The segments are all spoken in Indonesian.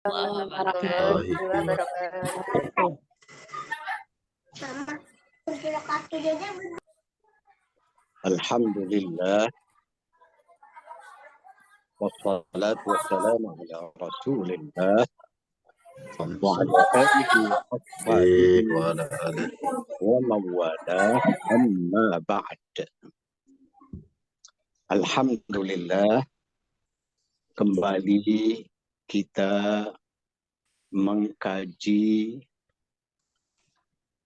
warahmatullahi wabarakatuh. Alhamdulillah wassalatu wassalamu ala Rasulillah wa ala alihi wa ashabihi wa mawalah amma ba'd. Alhamdulillah, kembali kita mengkaji,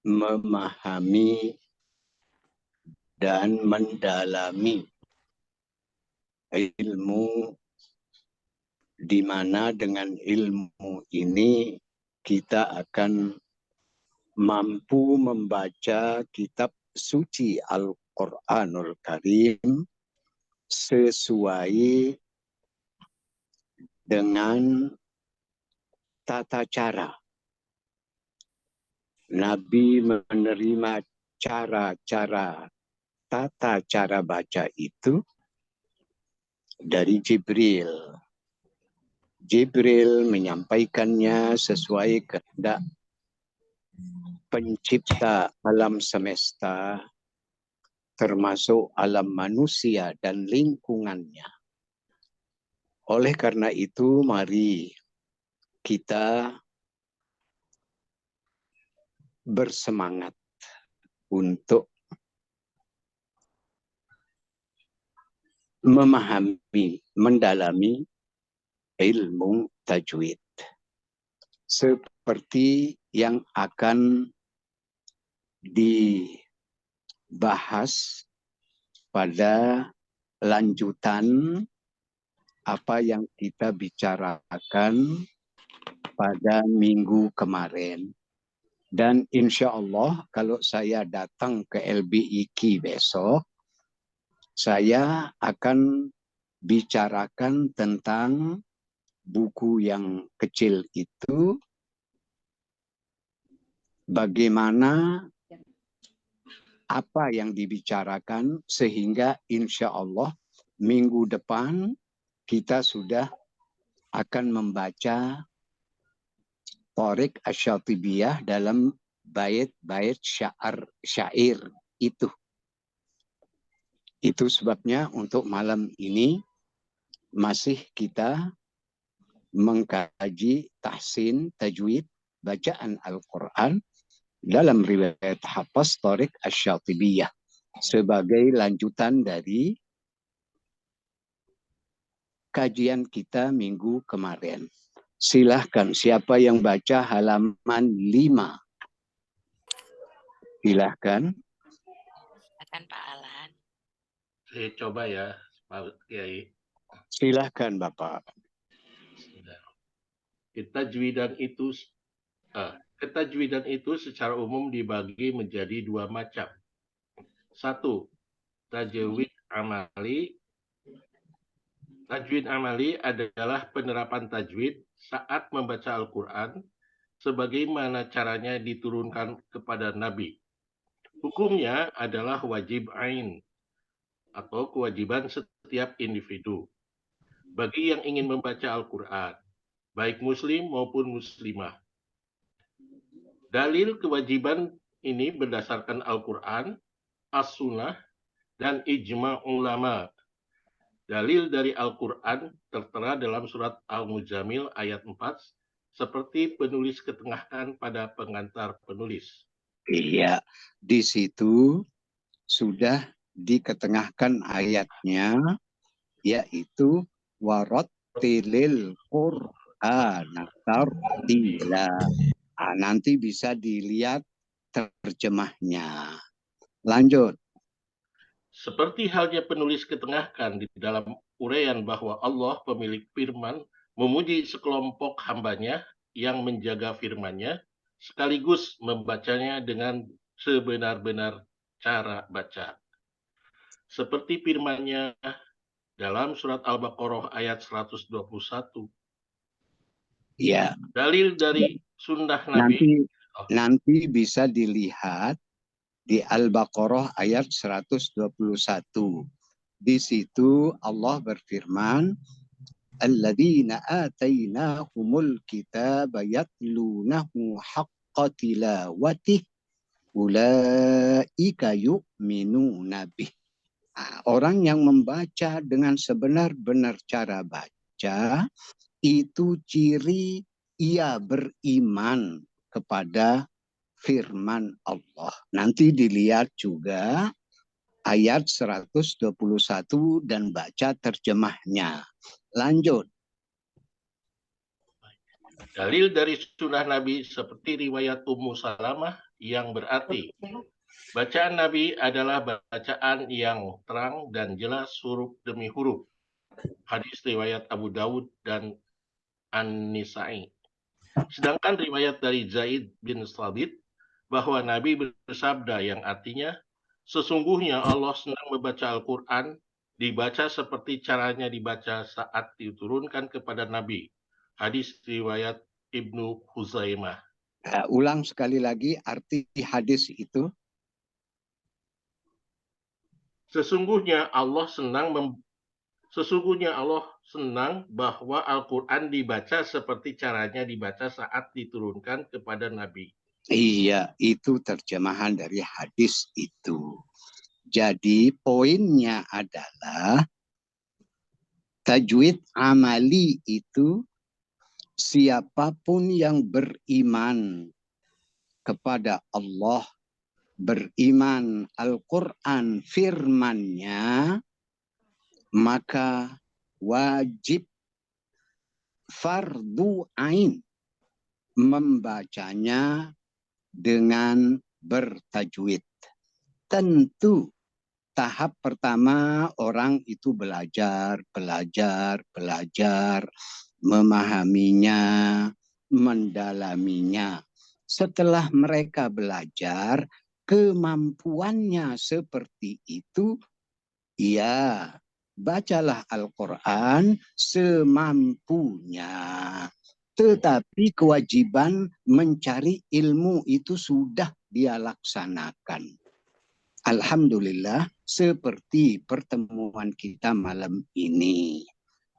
memahami dan mendalami ilmu, di mana dengan ilmu ini kita akan mampu membaca kitab suci Al-Quranul Karim sesuai dengan tata cara. Nabi menerima tata cara baca itu dari Jibril. Jibril menyampaikannya sesuai kehendak pencipta alam semesta, termasuk alam manusia dan lingkungannya. Oleh karena itu, mari kita bersemangat untuk memahami, mendalami ilmu tajwid. Seperti yang akan dibahas pada lanjutan apa yang kita bicarakan pada minggu kemarin. Dan insya Allah kalau saya datang ke LBIQ besok, saya akan bicarakan tentang buku yang kecil itu, bagaimana apa yang dibicarakan, sehingga insya Allah minggu depan kita sudah akan membaca Thariq Asy-Syatibiyah dalam bait-bait syair itu. Itu sebabnya untuk malam ini masih kita mengkaji tahsin tajwid bacaan Al-Quran dalam riwayat Hafs Thariq Asy-Syatibiyah sebagai lanjutan dari kajian kita minggu kemarin. Silahkan siapa yang baca halaman 5. Silahkan. Silakan Pak Alan. Saya coba ya, Pak Kiai. Silahkan Bapak. Ketajwidan itu secara umum dibagi menjadi dua macam. 1. Tajwid amali. Tajwid amali adalah penerapan tajwid saat membaca Al-Quran sebagaimana caranya diturunkan kepada Nabi. Hukumnya adalah wajib ain atau kewajiban setiap individu bagi yang ingin membaca Al-Quran, baik muslim maupun muslimah. Dalil kewajiban ini berdasarkan Al-Quran, As-Sunnah, dan ijma' ulama. Dalil dari Al-Quran tertera dalam surat Al-Muzammil ayat 4, seperti penulis ketengahkan pada pengantar penulis. Iya, di situ sudah diketengahkan ayatnya, yaitu warattilil Qur'ana tartila. Nanti bisa dilihat terjemahnya. Lanjut. Seperti halnya penulis ketengahkan di dalam uraian bahwa Allah pemilik firman memuji sekelompok hambanya yang menjaga firman-Nya sekaligus membacanya dengan sebenar-benar cara baca. Seperti firman-Nya dalam surat Al-Baqarah ayat 121. Ya. Dalil dari sunnah Nabi. Nanti bisa dilihat di Al-Baqarah ayat 121. Di situ Allah berfirman, alladzina atainahumul kitaba yatlunahu haqqa tilawatih ulaika yu'minuna bih. Orang yang membaca dengan sebenar-benar cara baca, itu ciri ia beriman kepada firman Allah. Nanti dilihat juga ayat 121 dan baca terjemahnya. Lanjut. Dalil dari sunnah Nabi seperti riwayat Ummu Salamah yang berarti bacaan Nabi adalah bacaan yang terang dan jelas huruf demi huruf. Hadis riwayat Abu Dawud dan An-Nisa'i. Sedangkan riwayat dari Zaid bin Sabit bahwa Nabi bersabda yang artinya, sesungguhnya Allah senang membaca Al-Quran, dibaca seperti caranya dibaca saat diturunkan kepada Nabi. Hadis riwayat Ibnu Huzaimah. Ulang sekali lagi arti hadis itu. Sesungguhnya Allah senang bahwa Al-Quran dibaca seperti caranya dibaca saat diturunkan kepada Nabi. Iya, itu terjemahan dari hadis itu. Jadi poinnya adalah tajwid amali itu siapapun yang beriman kepada Allah, beriman Al-Quran firman-Nya, maka wajib fardu ain membacanya dengan bertajwid. Tentu tahap pertama orang itu belajar, memahaminya, mendalaminya. Setelah mereka belajar, kemampuannya seperti itu, ya, bacalah Al-Quran semampunya. Tetapi kewajiban mencari ilmu itu sudah dia laksanakan. Alhamdulillah, seperti pertemuan kita malam ini.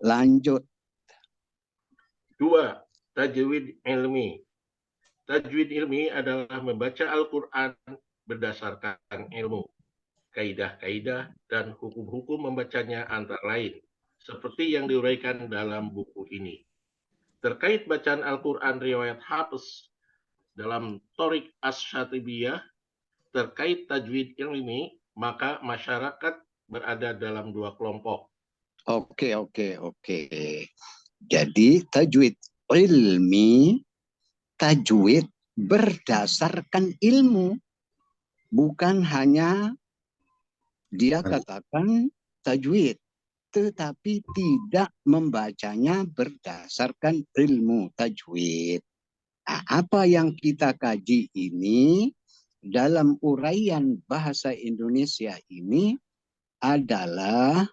Lanjut. 2. Tajwid ilmi. Tajwid ilmi adalah membaca Al-Quran berdasarkan ilmu, kaidah-kaidah, dan hukum-hukum membacanya antara lain, seperti yang diuraikan dalam buku ini. Terkait bacaan Al-Quran riwayat Hafiz dalam Thoriq Asy-Syatibiyah, terkait tajwid ilmi, maka masyarakat berada dalam dua kelompok. Oke. Jadi tajwid ilmi, tajwid berdasarkan ilmu. Bukan hanya dia katakan tajwid, tetapi tidak membacanya berdasarkan ilmu tajwid. Nah, apa yang kita kaji ini dalam uraian bahasa Indonesia ini adalah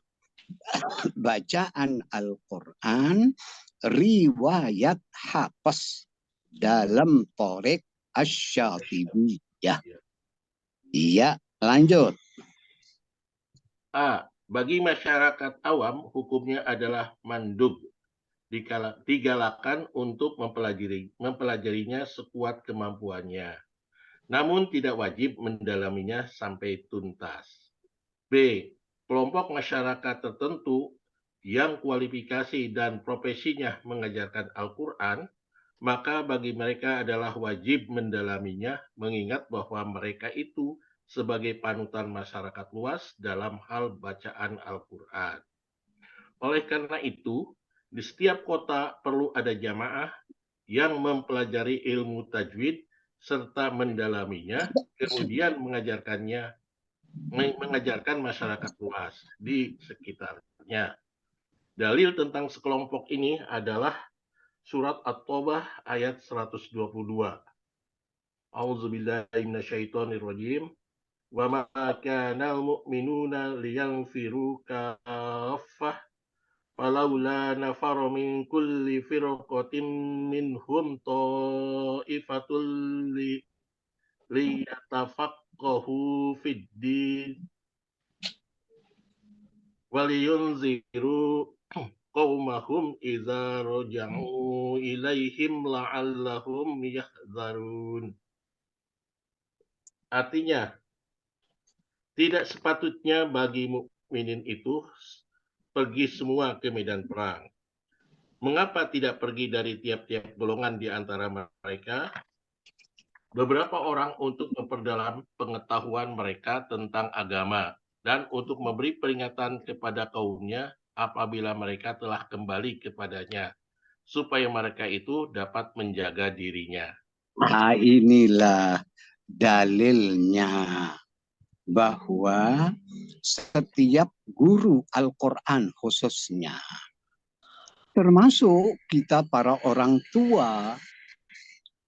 bacaan Al-Quran riwayat Hafiz dalam Thoriq Asy-Syatibiyah. Iya, lanjut. A. Bagi masyarakat awam, hukumnya adalah mandub, digalakan untuk mempelajarinya sekuat kemampuannya, namun tidak wajib mendalaminya sampai tuntas. B. Kelompok masyarakat tertentu yang kualifikasi dan profesinya mengajarkan Al-Quran, maka bagi mereka adalah wajib mendalaminya, mengingat bahwa mereka itu sebagai panutan masyarakat luas dalam hal bacaan Al-Quran. Oleh karena itu, di setiap kota perlu ada jamaah yang mempelajari ilmu tajwid serta mendalaminya, kemudian mengajarkan masyarakat luas di sekitarnya. Dalil tentang sekelompok ini adalah surat At-Taubah ayat 122. A'udzubillahi minasyaitonirrajim. Wa ma kana al-mu'minuna liyanfiru kaffah falaula nafara min kulli firqatin minhum ta'ifatul liyatafaqahu fid din waliyunziru qaumahum idza raja'u ilaihim la'allahum yahzarun. Artinya, tidak sepatutnya bagi mukminin itu pergi semua ke medan perang. Mengapa tidak pergi dari tiap-tiap golongan di antara mereka? Beberapa orang untuk memperdalam pengetahuan mereka tentang agama dan untuk memberi peringatan kepada kaumnya apabila mereka telah kembali kepadanya, supaya mereka itu dapat menjaga dirinya. Nah, inilah dalilnya bahwa setiap guru Al-Quran khususnya, termasuk kita para orang tua,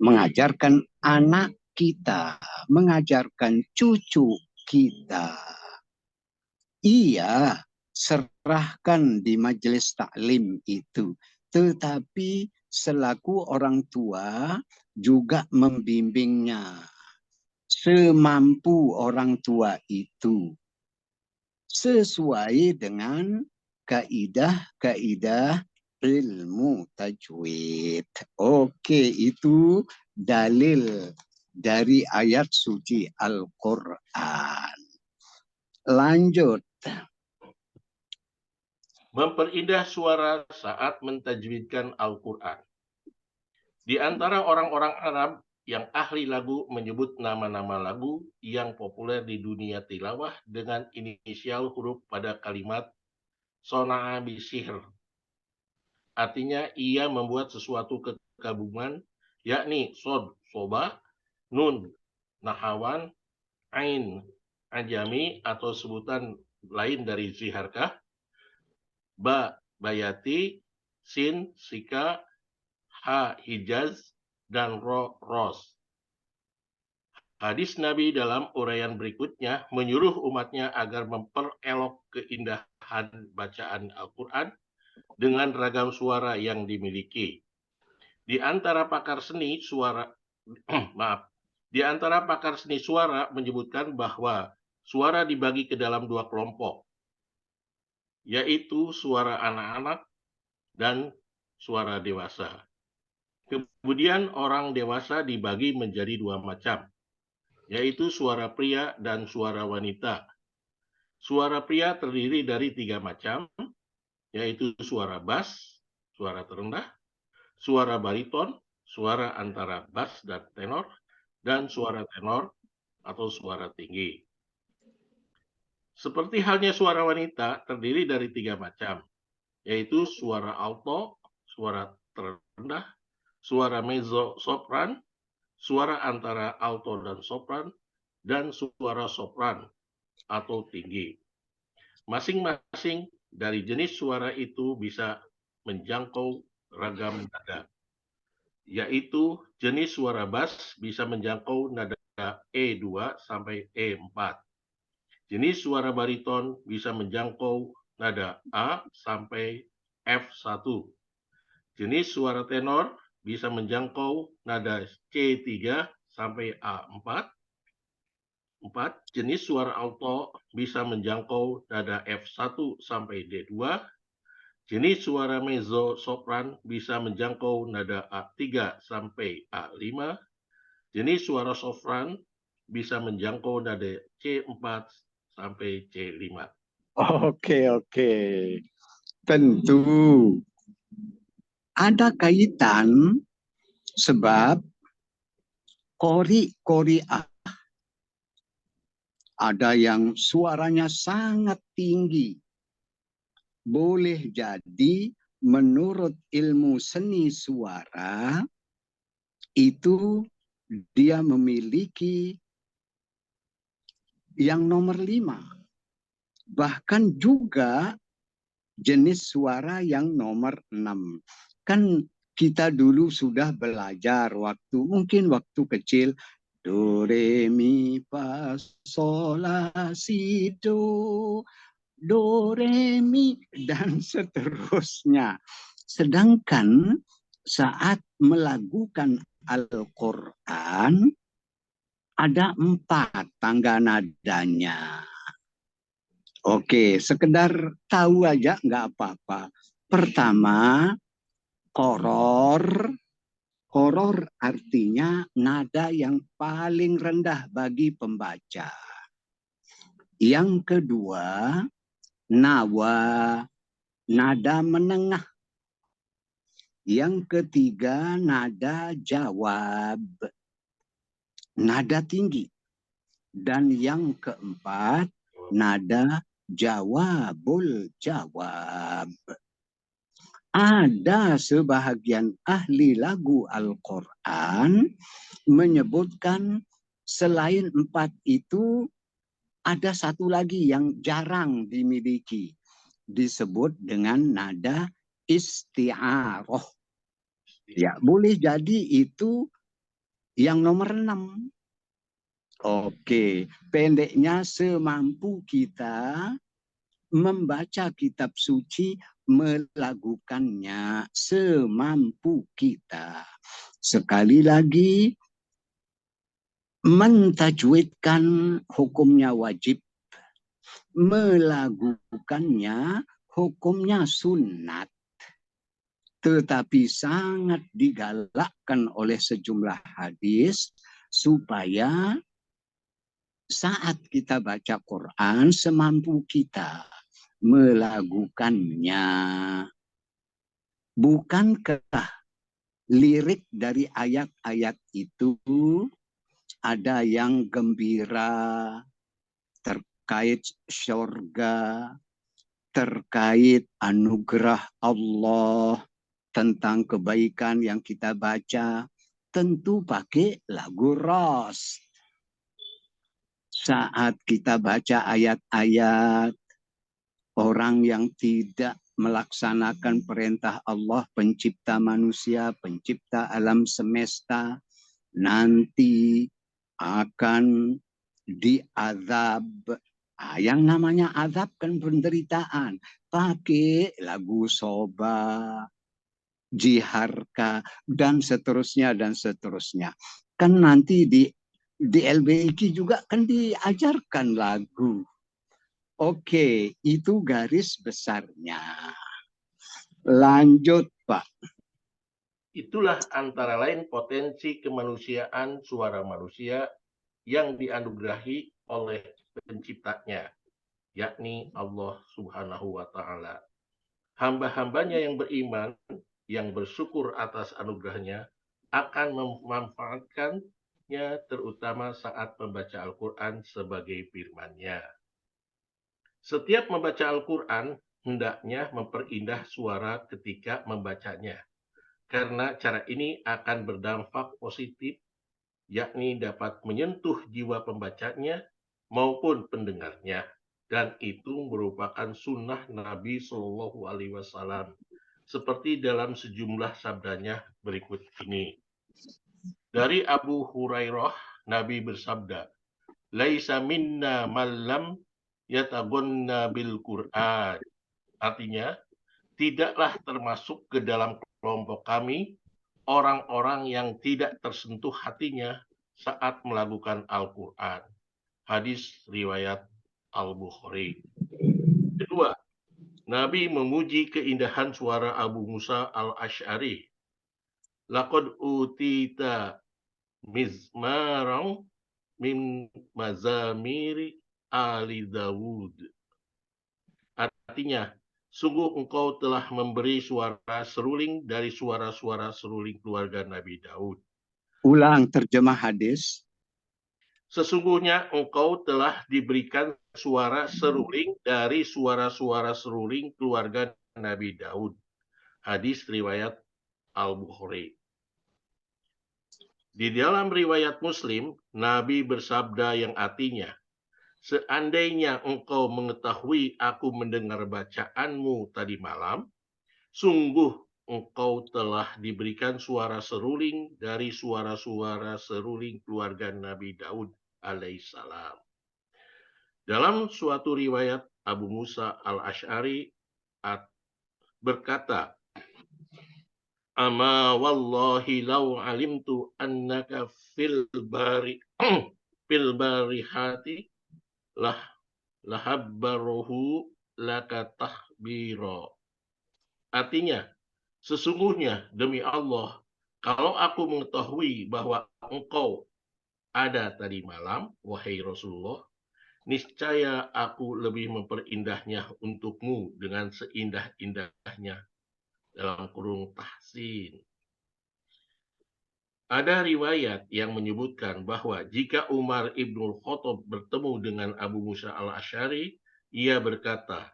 mengajarkan anak kita, mengajarkan cucu kita. Iya, serahkan di majelis taklim itu. Tetapi selaku orang tua juga membimbingnya. Semampu orang tua itu. Sesuai dengan kaidah-kaidah ilmu tajwid. Oke, itu dalil dari ayat suci Al-Quran. Lanjut. Memperindah suara saat mentajwidkan Al-Quran. Di antara orang-orang Arab yang ahli lagu menyebut nama-nama lagu yang populer di dunia tilawah dengan inisial huruf pada kalimat sona'a bisihr. Artinya ia membuat sesuatu kegabungan, yakni sod, soba, nun, nahawan, ain, ajami atau sebutan lain dari ziharkah, ba, bayati, sin, sika, ha, hijaz, dan ro, ros. Hadis Nabi dalam uraian berikutnya menyuruh umatnya agar memperelok keindahan bacaan Al-Quran dengan ragam suara yang dimiliki. Di antara pakar seni suara, di antara pakar seni suara menyebutkan bahwa suara dibagi ke dalam dua kelompok, yaitu suara anak-anak dan suara dewasa. Kemudian orang dewasa dibagi menjadi dua macam, yaitu suara pria dan suara wanita. Suara pria terdiri dari tiga macam, yaitu suara bass, suara terendah, suara bariton, suara antara bass dan tenor, dan suara tenor atau suara tinggi. Seperti halnya suara wanita terdiri dari tiga macam, yaitu suara alto, suara terendah, suara mezzo sopran, suara antara alto dan sopran, dan suara sopran atau tinggi. Masing-masing dari jenis suara itu bisa menjangkau ragam nada, yaitu jenis suara bass bisa menjangkau nada E2 sampai E4. Jenis suara bariton bisa menjangkau nada A sampai F1. Jenis suara tenor bisa menjangkau nada C3 sampai A4. Jenis suara alto bisa menjangkau nada F1 sampai D2. Jenis suara mezzo sopran bisa menjangkau nada A3 sampai A5. Jenis suara sopran bisa menjangkau nada C4 sampai C5. Oke. Tentu ada kaitan sebab qori'ah ada yang suaranya sangat tinggi. Boleh jadi menurut ilmu seni suara itu dia memiliki yang nomor 5. Bahkan juga jenis suara yang nomor 6. Kan kita dulu sudah belajar mungkin waktu kecil, do, re, mi, fa, sol, la, si, do, re, mi, dan seterusnya. Sedangkan saat melakukan Al-Quran, ada 4 tangga nadanya. Oke, sekedar tahu aja nggak apa-apa. Pertama, koror. Koror artinya nada yang paling rendah bagi pembaca. Yang kedua, nawa, nada menengah. Yang ketiga, nada jawab, nada tinggi. Dan yang keempat, nada jawabul jawab. Ada sebahagian ahli lagu Al-Quran menyebutkan selain 4 itu ada satu lagi yang jarang dimiliki. Disebut dengan nada isti'aroh. Ya, boleh jadi itu yang nomor 6. Oke, pendeknya semampu kita membaca kitab suci, melakukannya semampu kita. Sekali lagi, mentajwidkan hukumnya wajib, melakukannya hukumnya sunat. Tetapi sangat digalakkan oleh sejumlah hadis supaya saat kita baca Quran semampu kita melakukannya. Bukankah lirik dari ayat-ayat itu ada yang gembira terkait syurga, terkait anugerah Allah, tentang kebaikan yang kita baca, tentu pakai lagu ras. Saat kita baca ayat-ayat, orang yang tidak melaksanakan perintah Allah, pencipta manusia, pencipta alam semesta, nanti akan diazab. Yang namanya azab kan penderitaan. Pakai lagu soba, jiharka, dan seterusnya, dan seterusnya. Kan nanti di LBIK juga kan diajarkan lagu. Oke, itu garis besarnya. Lanjut, Pak. Itulah antara lain potensi kemanusiaan suara manusia yang dianugerahi oleh penciptanya, yakni Allah Subhanahu wa Ta'ala. Hamba-hambanya yang beriman, yang bersyukur atas anugerahnya, akan memanfaatkannya terutama saat membaca Al-Quran sebagai firman-Nya. Setiap membaca Al-Quran, hendaknya memperindah suara ketika membacanya, karena cara ini akan berdampak positif, yakni dapat menyentuh jiwa pembacanya maupun pendengarnya, dan itu merupakan sunnah Nabi Shallallahu Alaihi Wasallam, seperti dalam sejumlah sabdanya berikut ini. Dari Abu Hurairah, Nabi bersabda, "Laisa minna mallam yatagonna bil Qur'an." Artinya, tidaklah termasuk ke dalam kelompok kami orang-orang yang tidak tersentuh hatinya saat melakukan Al-Quran. Hadis riwayat Al-Bukhari. Kedua, Nabi memuji keindahan suara Abu Musa al-Ash'ari. Laqad utita mizmarang min mazamiri ali Dawud. Artinya, sungguh engkau telah memberi suara seruling dari suara-suara seruling keluarga Nabi Daud. Ulang terjemah hadis. Sesungguhnya engkau telah diberikan suara seruling dari suara-suara seruling keluarga Nabi Daud. Hadis riwayat Al-Bukhari. Di dalam riwayat Muslim, Nabi bersabda yang artinya, "Seandainya engkau mengetahui aku mendengar bacaanmu tadi malam, sungguh engkau telah diberikan suara seruling dari suara-suara seruling keluarga Nabi Daud alaihissalam." Dalam suatu riwayat, Abu Musa al-Ash'ari berkata, "Ama wallahi law alimtu annaka fil barihati lahabbaruhu laka tahbiro." Artinya, sesungguhnya demi Allah, kalau aku mengetahui bahwa engkau ada tadi malam, wahai Rasulullah, niscaya aku lebih memperindah untukmu dengan seindah-indahnya dalam kurung tahsin. Ada riwayat yang menyebutkan bahwa jika Umar ibnul Khattab bertemu dengan Abu Musa al-Asy'ari, ia berkata,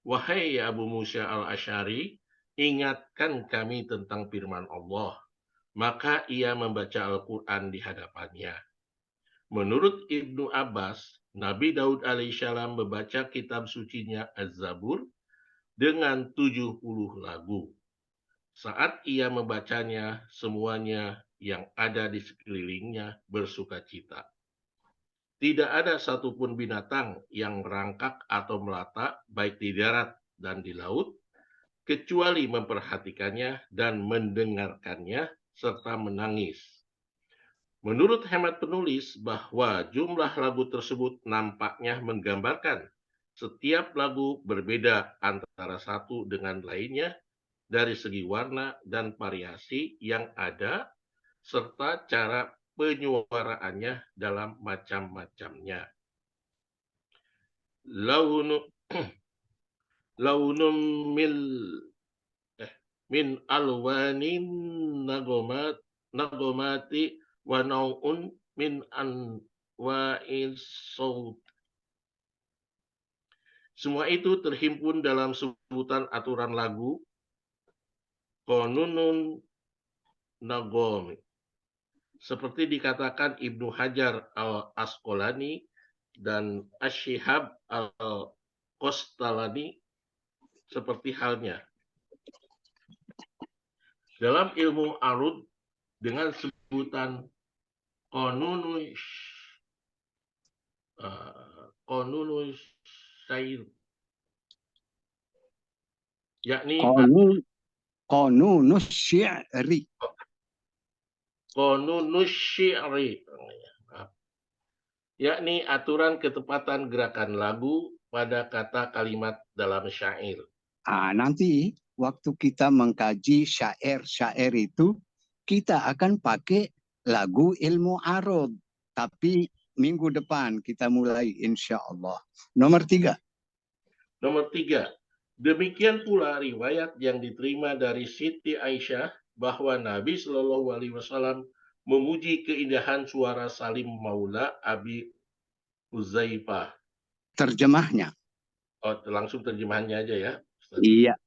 "Wahai Abu Musa al-Asy'ari, ingatkan kami tentang firman Allah." Maka ia membaca Al-Quran di hadapannya. Menurut Ibnu Abbas, Nabi Daud alaihissalam membaca kitab sucinya Az-Zabur dengan 70 lagu. Saat ia membacanya, semuanya yang ada di sekelilingnya bersukacita. Tidak ada satupun binatang yang merangkak atau melata, baik di darat dan di laut, kecuali memperhatikannya dan mendengarkannya, serta menangis. Menurut hemat penulis bahwa jumlah lagu tersebut nampaknya menggambarkan setiap lagu berbeda antara satu dengan lainnya dari segi warna dan variasi yang ada, serta cara penyuaraannya dalam macam-macamnya. Launum min alwanin nagomati wa nau'un min anwa'is saut. Semua itu terhimpun dalam sebutan aturan lagu Qanunun Nagomi. Seperti dikatakan Ibnu Hajar al-Asqalani dan Asy-Syihab al-Qastalani, seperti halnya dalam ilmu arud dengan sebutan Qanunus Syair, yakni Qanunus Syi'ri. Qanunus Syi'ri, yakni aturan ketepatan gerakan lagu pada kata kalimat dalam syair. Nanti waktu kita mengkaji syair-syair itu, kita akan pakai lagu ilmu arud. Tapi minggu depan kita mulai insya Allah. Nomor 3. Nomor 3. Demikian pula riwayat yang diterima dari Siti Aisyah bahwa Nabi Shallallahu Alaihi Wasallam memuji keindahan suara Salim Maula Abi Huzaifah. Terjemahnya. Langsung terjemahannya aja ya. Iya.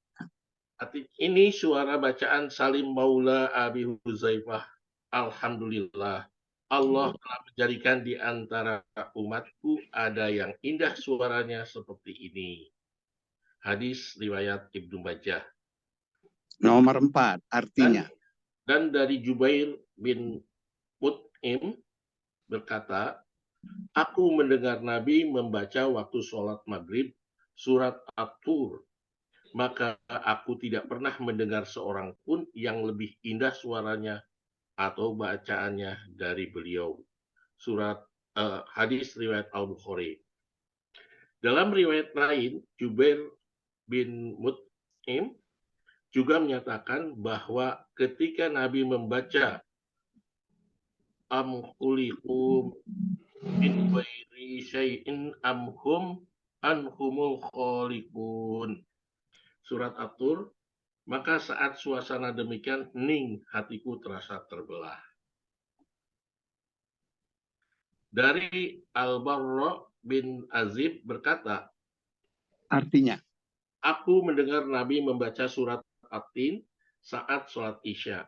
Ini suara bacaan Salim Maula Abi Huzaifah. Alhamdulillah, Allah telah menjadikan di antara umatku ada yang indah suaranya seperti ini. Hadis riwayat Ibnu Majah. Nomor 4, artinya. Dan dari Jubair bin Mut'im berkata, aku mendengar Nabi membaca waktu sholat maghrib surat At-Tur. Maka aku tidak pernah mendengar seorang pun yang lebih indah suaranya atau bacaannya dari beliau. Hadis riwayat Al-Bukhari. Dalam riwayat lain, Jubair bin Mut'im juga menyatakan bahwa ketika Nabi membaca am khuliqu min ghairi syai'in am hum anhumul khaliqun, surat At-Tur, maka saat suasana demikian hening hatiku terasa terbelah. Dari Al-Barra bin Azib berkata, artinya, aku mendengar Nabi membaca surat At-Tin saat sholat Isya.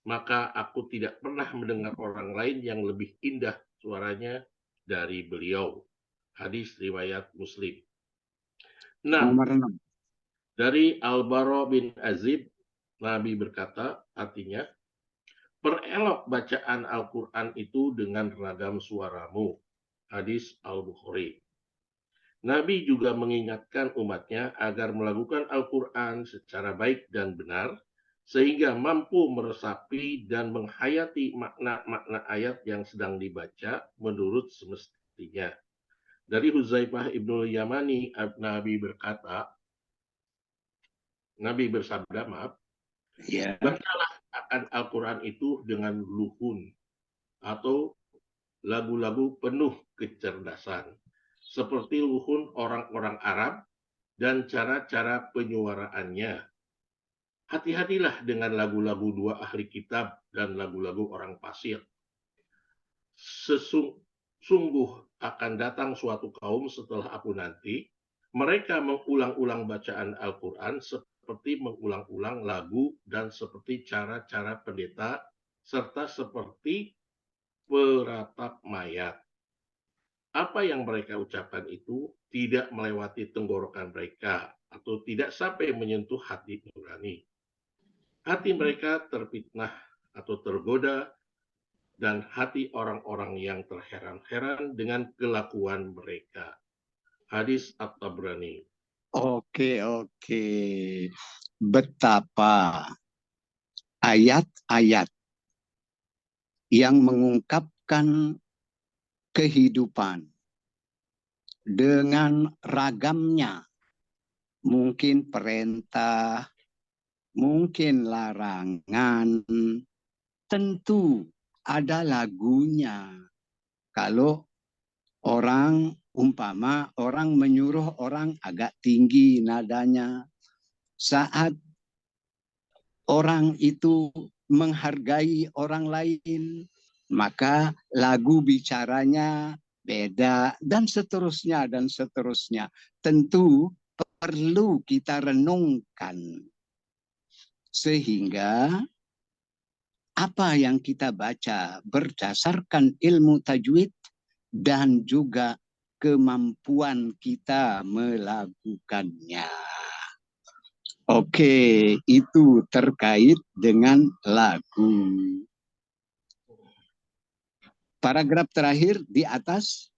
Maka aku tidak pernah mendengar orang lain yang lebih indah suaranya dari beliau. Hadis riwayat Muslim. Nomor 6. Dari Al-Barra bin Azib, Nabi berkata, artinya, perelok bacaan Al-Quran itu dengan ragam suaramu. Hadis Al-Bukhari. Nabi juga mengingatkan umatnya agar melakukan Al-Quran secara baik dan benar, sehingga mampu meresapi dan menghayati makna-makna ayat yang sedang dibaca menurut semestinya. Dari Huzaifah ibnul Yamani, Nabi berkata, Nabi bersabda, maaf, Ya. bacalah akan Al-Quran itu dengan luhun atau lagu-lagu penuh kecerdasan, seperti luhun orang-orang Arab dan cara-cara penyuaraannya. Hati-hatilah dengan lagu-lagu dua ahli kitab dan lagu-lagu orang fasik. Sungguh akan datang suatu kaum setelah aku nanti, mereka mengulang-ulang bacaan Al-Quran seperti mengulang-ulang lagu dan seperti cara-cara pendeta, serta seperti peratap mayat. Apa yang mereka ucapkan itu tidak melewati tenggorokan mereka atau tidak sampai menyentuh hati nurani. Hati mereka terfitnah atau tergoda, dan hati orang-orang yang terheran-heran dengan kelakuan mereka. Hadis At-Tabrani. Oke, oke. Betapa ayat-ayat yang mengungkapkan kehidupan dengan ragamnya, mungkin perintah, mungkin larangan, tentu ada lagunya. Kalau umpama orang menyuruh orang agak tinggi nadanya, saat orang itu menghargai orang lain, maka lagu bicaranya beda, dan seterusnya, dan seterusnya. Tentu perlu kita renungkan, sehingga apa yang kita baca berdasarkan ilmu tajwid dan juga kemampuan kita melakukannya. Oke, itu terkait dengan lagu. Paragraf terakhir di atas.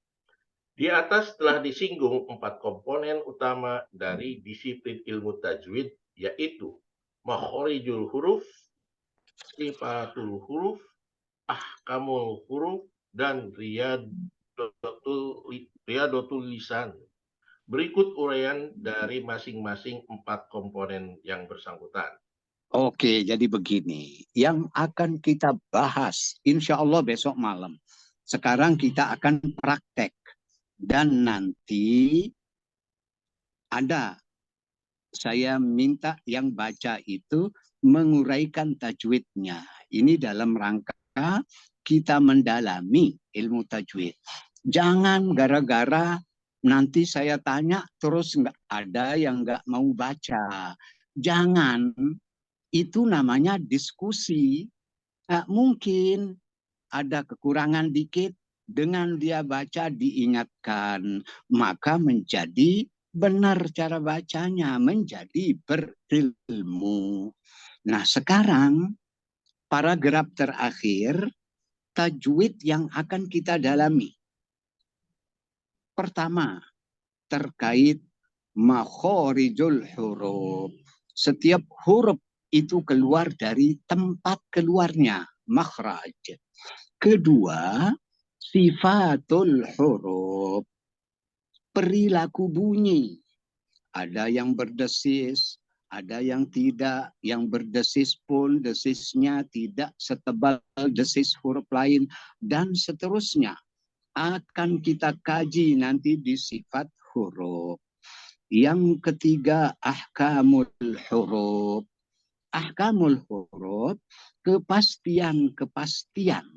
Di atas telah disinggung 4 komponen utama dari disiplin ilmu tajwid, yaitu makhorijul huruf, sifatul huruf, ahkamul huruf, dan riyadatul lisan. Berikut uraian dari masing-masing 4 komponen yang bersangkutan. Oke, jadi begini. Yang akan kita bahas, insya Allah besok malam. Sekarang kita akan praktek. Dan nanti ada, saya minta yang baca itu menguraikan tajwidnya. Ini dalam rangka kita mendalami ilmu tajwid. Jangan gara-gara nanti saya tanya terus nggak ada yang nggak mau baca. Jangan, itu namanya diskusi. Mungkin ada kekurangan dikit, dengan dia baca diingatkan, maka menjadi benar cara bacanya, menjadi berilmu. Nah sekarang paragraf terakhir, tajwid yang akan kita dalami. Pertama, terkait makhorijul huruf. Setiap huruf itu keluar dari tempat keluarnya, makhraj. Kedua, sifatul huruf, perilaku bunyi. Ada yang berdesis, ada yang tidak. Yang berdesis pun desisnya tidak setebal desis huruf lain, dan seterusnya. Akan kita kaji nanti di sifat huruf. Yang ketiga, ahkamul huruf. Ahkamul huruf, kepastian-kepastian.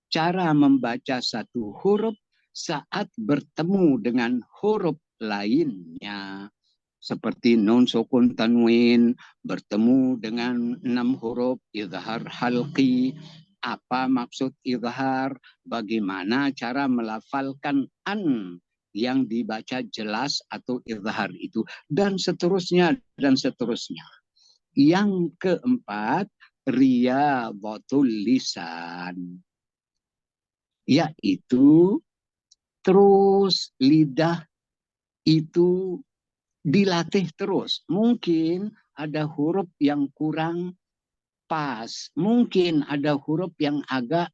Cara membaca satu huruf saat bertemu dengan huruf lainnya. Seperti nun sukun tanwin bertemu dengan 6 huruf izhar halqi. Apa maksud izhar? Bagaimana cara melafalkan an yang dibaca jelas atau izhar itu, dan seterusnya, dan seterusnya. Yang keempat, riyadhatul lisan, yaitu terus lidah itu dilatih terus. Mungkin ada huruf yang kurang pas, mungkin ada huruf yang agak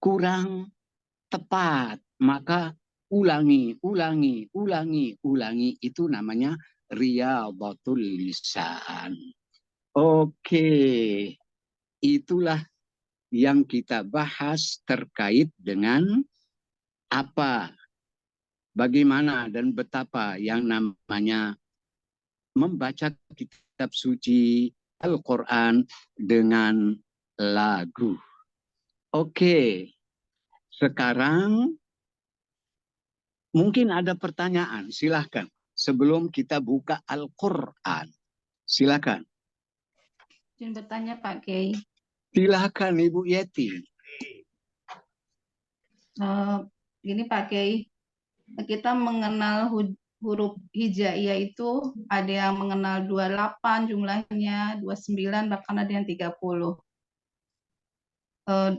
kurang tepat, maka ulangi, ulangi, ulangi, ulangi. Itu namanya riyadhatul lisan. Oke, itulah yang kita bahas terkait dengan apa, bagaimana dan betapa yang namanya membaca kitab suci Al-Quran dengan lagu. Oke, sekarang mungkin ada pertanyaan, silahkan. Sebelum kita buka Al-Quran, silahkan. Izin bertanya Pak Kiai. Silahkan Ibu Yeti. Gini Pak Kiai, kita mengenal huruf hijaiyah itu ada yang mengenal 28 jumlahnya, 29, bahkan ada yang 30.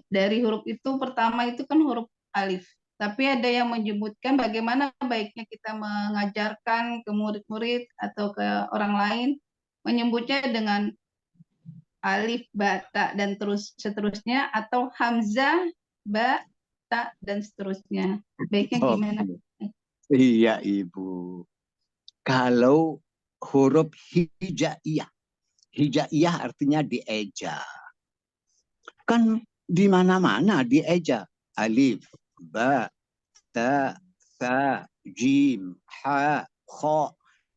Dari huruf itu pertama itu kan huruf alif. Tapi ada yang menyebutkan bagaimana baiknya kita mengajarkan ke murid-murid atau ke orang lain menyebutnya dengan alif, ba, ta, dan seterusnya, atau hamzah, ba, ta, dan seterusnya. Baiknya gimana? Iya Ibu. Kalau huruf hijaiyah, hijaiyah artinya dieja. Kan di mana-mana dieja. Alif, ba, ta, tha, jim, ha, kha,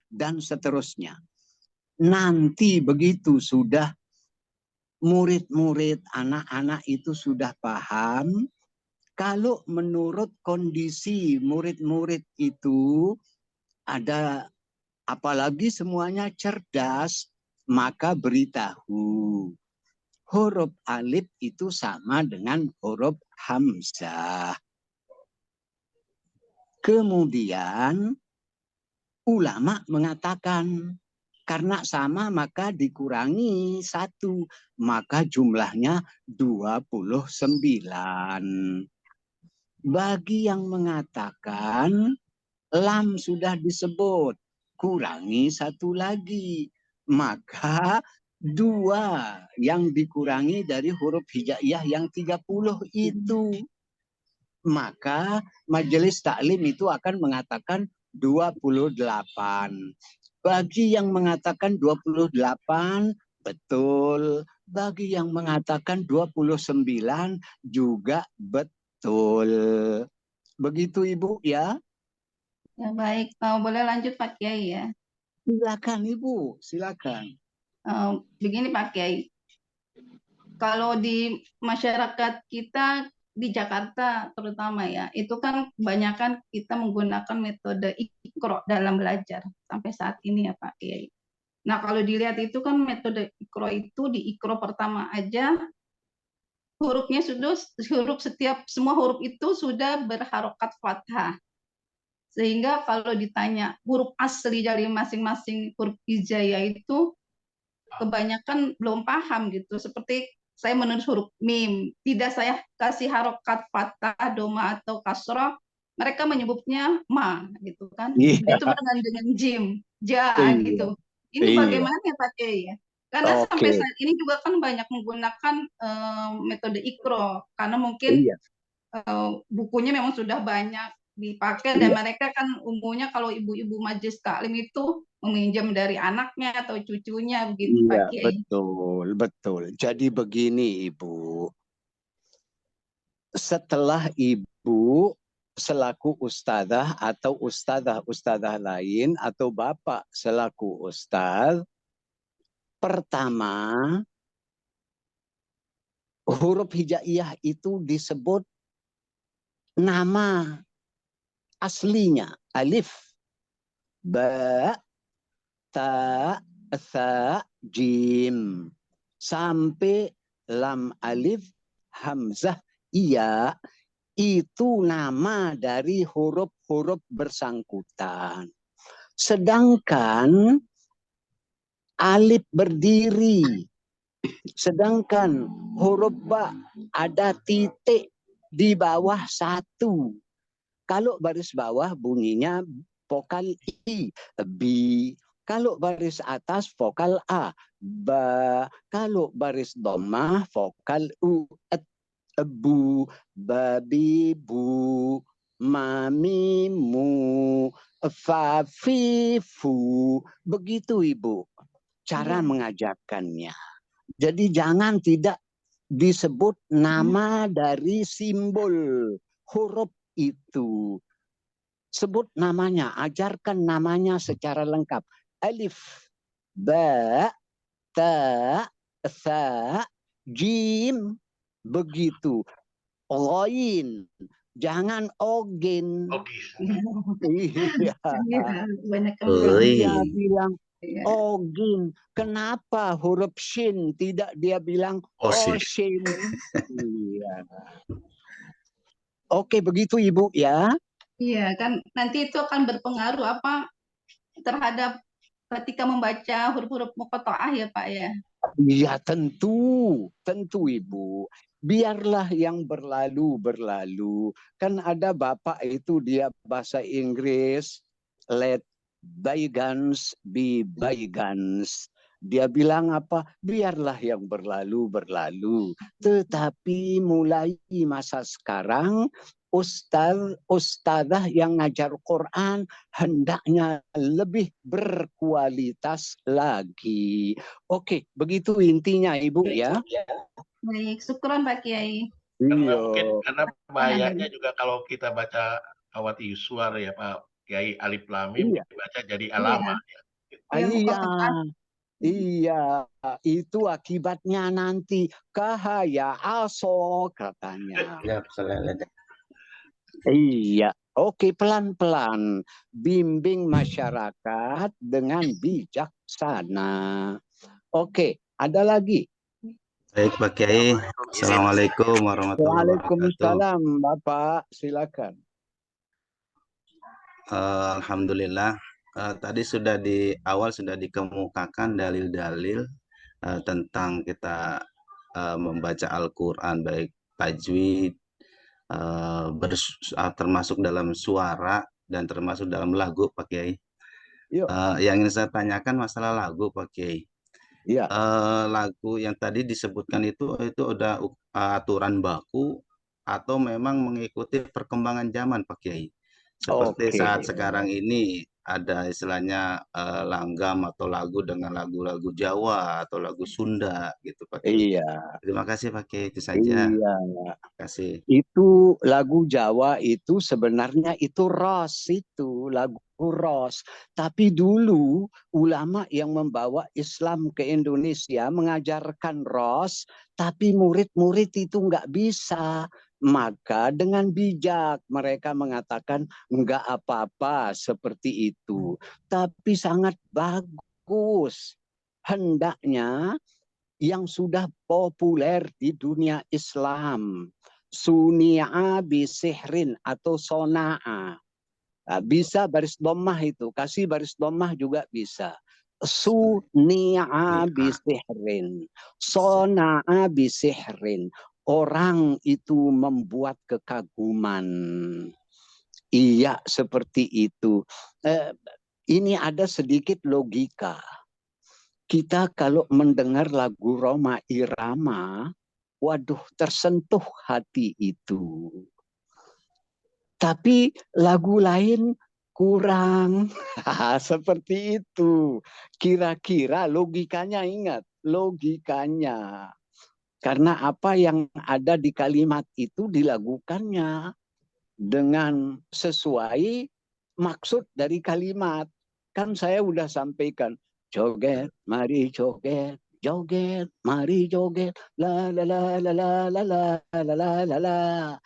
dan seterusnya. Nanti begitu sudah murid-murid, anak-anak itu sudah paham, kalau menurut kondisi murid-murid itu ada, apalagi semuanya cerdas, maka beritahu. Huruf alif itu sama dengan huruf hamzah. Kemudian ulama mengatakan karena sama maka dikurangi 1, maka jumlahnya 29. Bagi yang mengatakan lam sudah disebut, kurangi 1 lagi, maka 2 yang dikurangi dari huruf hijaiyah yang 30 itu. Maka majelis taklim itu akan mengatakan 28. Bagi yang mengatakan 28, betul. Bagi yang mengatakan 29 juga betul. Begitu Ibu ya. Ya baik, boleh lanjut Pak Kiai ya. Silakan Ibu, silakan. Begini Pak Kiai, kalau di masyarakat kita di Jakarta terutama ya, itu kan kebanyakan kita menggunakan metode Iqra dalam belajar sampai saat ini ya Pak Kiai. Nah kalau dilihat itu kan metode Iqra itu di Iqra pertama aja hurufnya sudah semua huruf itu sudah berharokat fathah. Sehingga kalau ditanya huruf asli dari masing-masing huruf hijaiyah itu kebanyakan belum paham gitu. Seperti saya menulis huruf mim, tidak saya kasih harokat fathah, doma atau kasroh, mereka menyebutnya ma gitu kan. Itu dengan jim, ja gitu. Ini bagaimana ya Pak Kiai ya? Karena sampai saat ini juga kan banyak menggunakan metode Iqra karena mungkin bukunya memang sudah banyak dipakai dan mereka kan umumnya kalau ibu-ibu majelis taklim itu meminjam dari anaknya atau cucunya begitu Pak Kiai. Betul. Jadi begini Ibu. Setelah Ibu selaku ustadzah atau ustadzah lain atau Bapak selaku ustadz, pertama huruf hijaiyah itu disebut nama aslinya, alif, ba, ta, tha, jim, sampai lam, alif, hamzah, iya, itu nama dari huruf-huruf bersangkutan. Sedangkan alif berdiri, sedangkan huruf ba ada titik di bawah 1. Kalau baris bawah bunyinya vokal I, bi. Kalau baris atas vokal A, ba. Kalau baris dhammah vokal U, bu, babi, bu, mami, mu. fafifu. Begitu Ibu cara mengajarkannya. Jadi jangan tidak disebut nama dari simbol huruf itu. Sebut namanya, ajarkan namanya secara lengkap. Alif, ba, ta, tha, jim. Begitu. Ghain. Jangan ogin. Ogis. Iya. Banyak Dia Oi. bilang ya. ogin. Kenapa huruf shin tidak dia bilang Osin. oshin? Iya. Oke, begitu Ibu ya. Iya, kan nanti itu akan berpengaruh apa terhadap ketika membaca huruf-huruf muqatta'ah ya Pak ya. Iya, tentu Ibu. Biarlah yang berlalu berlalu. Kan ada bapak itu dia bahasa Inggris, let bygones be bygones. Dia bilang apa? Biarlah yang berlalu berlalu. Tetapi mulai masa sekarang ustadzah yang ngajar Quran hendaknya lebih berkualitas lagi. Oke, begitu intinya Ibu ya. Baik, syukron Pak Kiai. Karena Iya. mungkin karena bahayanya juga kalau kita baca kawat yuswar ya Pak Kiai alif lam mim Iya. dibaca jadi alama ya. Iya, Iya. muqatta'ah. Iya, itu akibatnya nanti kahaya aso katanya. Ya, salah. Iya, oke, pelan-pelan bimbing masyarakat dengan bijaksana. Oke, ada lagi. Baik Pak Kiai. Assalamualaikum warahmatullahi wabarakatuh. Waalaikumsalam, Bapak, silakan. Alhamdulillah. Tadi sudah di awal sudah dikemukakan dalil-dalil tentang kita membaca Al-Quran baik tajwid, termasuk dalam suara dan termasuk dalam lagu Pak Kiai. Yuk. Yang ingin saya tanyakan masalah lagu Pak Kiai. Iya. Lagu yang tadi disebutkan itu udah aturan baku atau memang mengikuti perkembangan zaman Pak Kiai? Seperti Oke. saat sekarang ini ada istilahnya langgam atau lagu dengan lagu-lagu Jawa atau lagu Sunda gitu Pak Kiai. Iya. Terima kasih Pak Kiai, itu saja. Iya. Terima kasih. Itu lagu Jawa itu sebenarnya itu ros, itu lagu ros. Tapi dulu ulama yang membawa Islam ke Indonesia mengajarkan ros, tapi murid-murid itu nggak bisa. Maka dengan bijak mereka mengatakan nggak apa-apa seperti itu. Tapi sangat bagus. Hendaknya yang sudah populer di dunia Islam. Suni'a bisihrin atau sona'a. Bisa baris dhammah itu. Kasih baris dhammah juga bisa. Suni'a bisihrin. Sona'a bisihrin. Orang itu membuat kekaguman. Iya, seperti itu. Ini ada sedikit logika. Kita kalau mendengar lagu Roma Irama, waduh, tersentuh hati itu. Tapi lagu lain kurang. Seperti itu. Kira-kira logikanya, ingat, logikanya. Karena apa yang ada di kalimat itu dilakukannya dengan sesuai maksud dari kalimat. Kan saya udah sampaikan, joget, mari joget, joget, mari joget, la la la la la la la la la la la.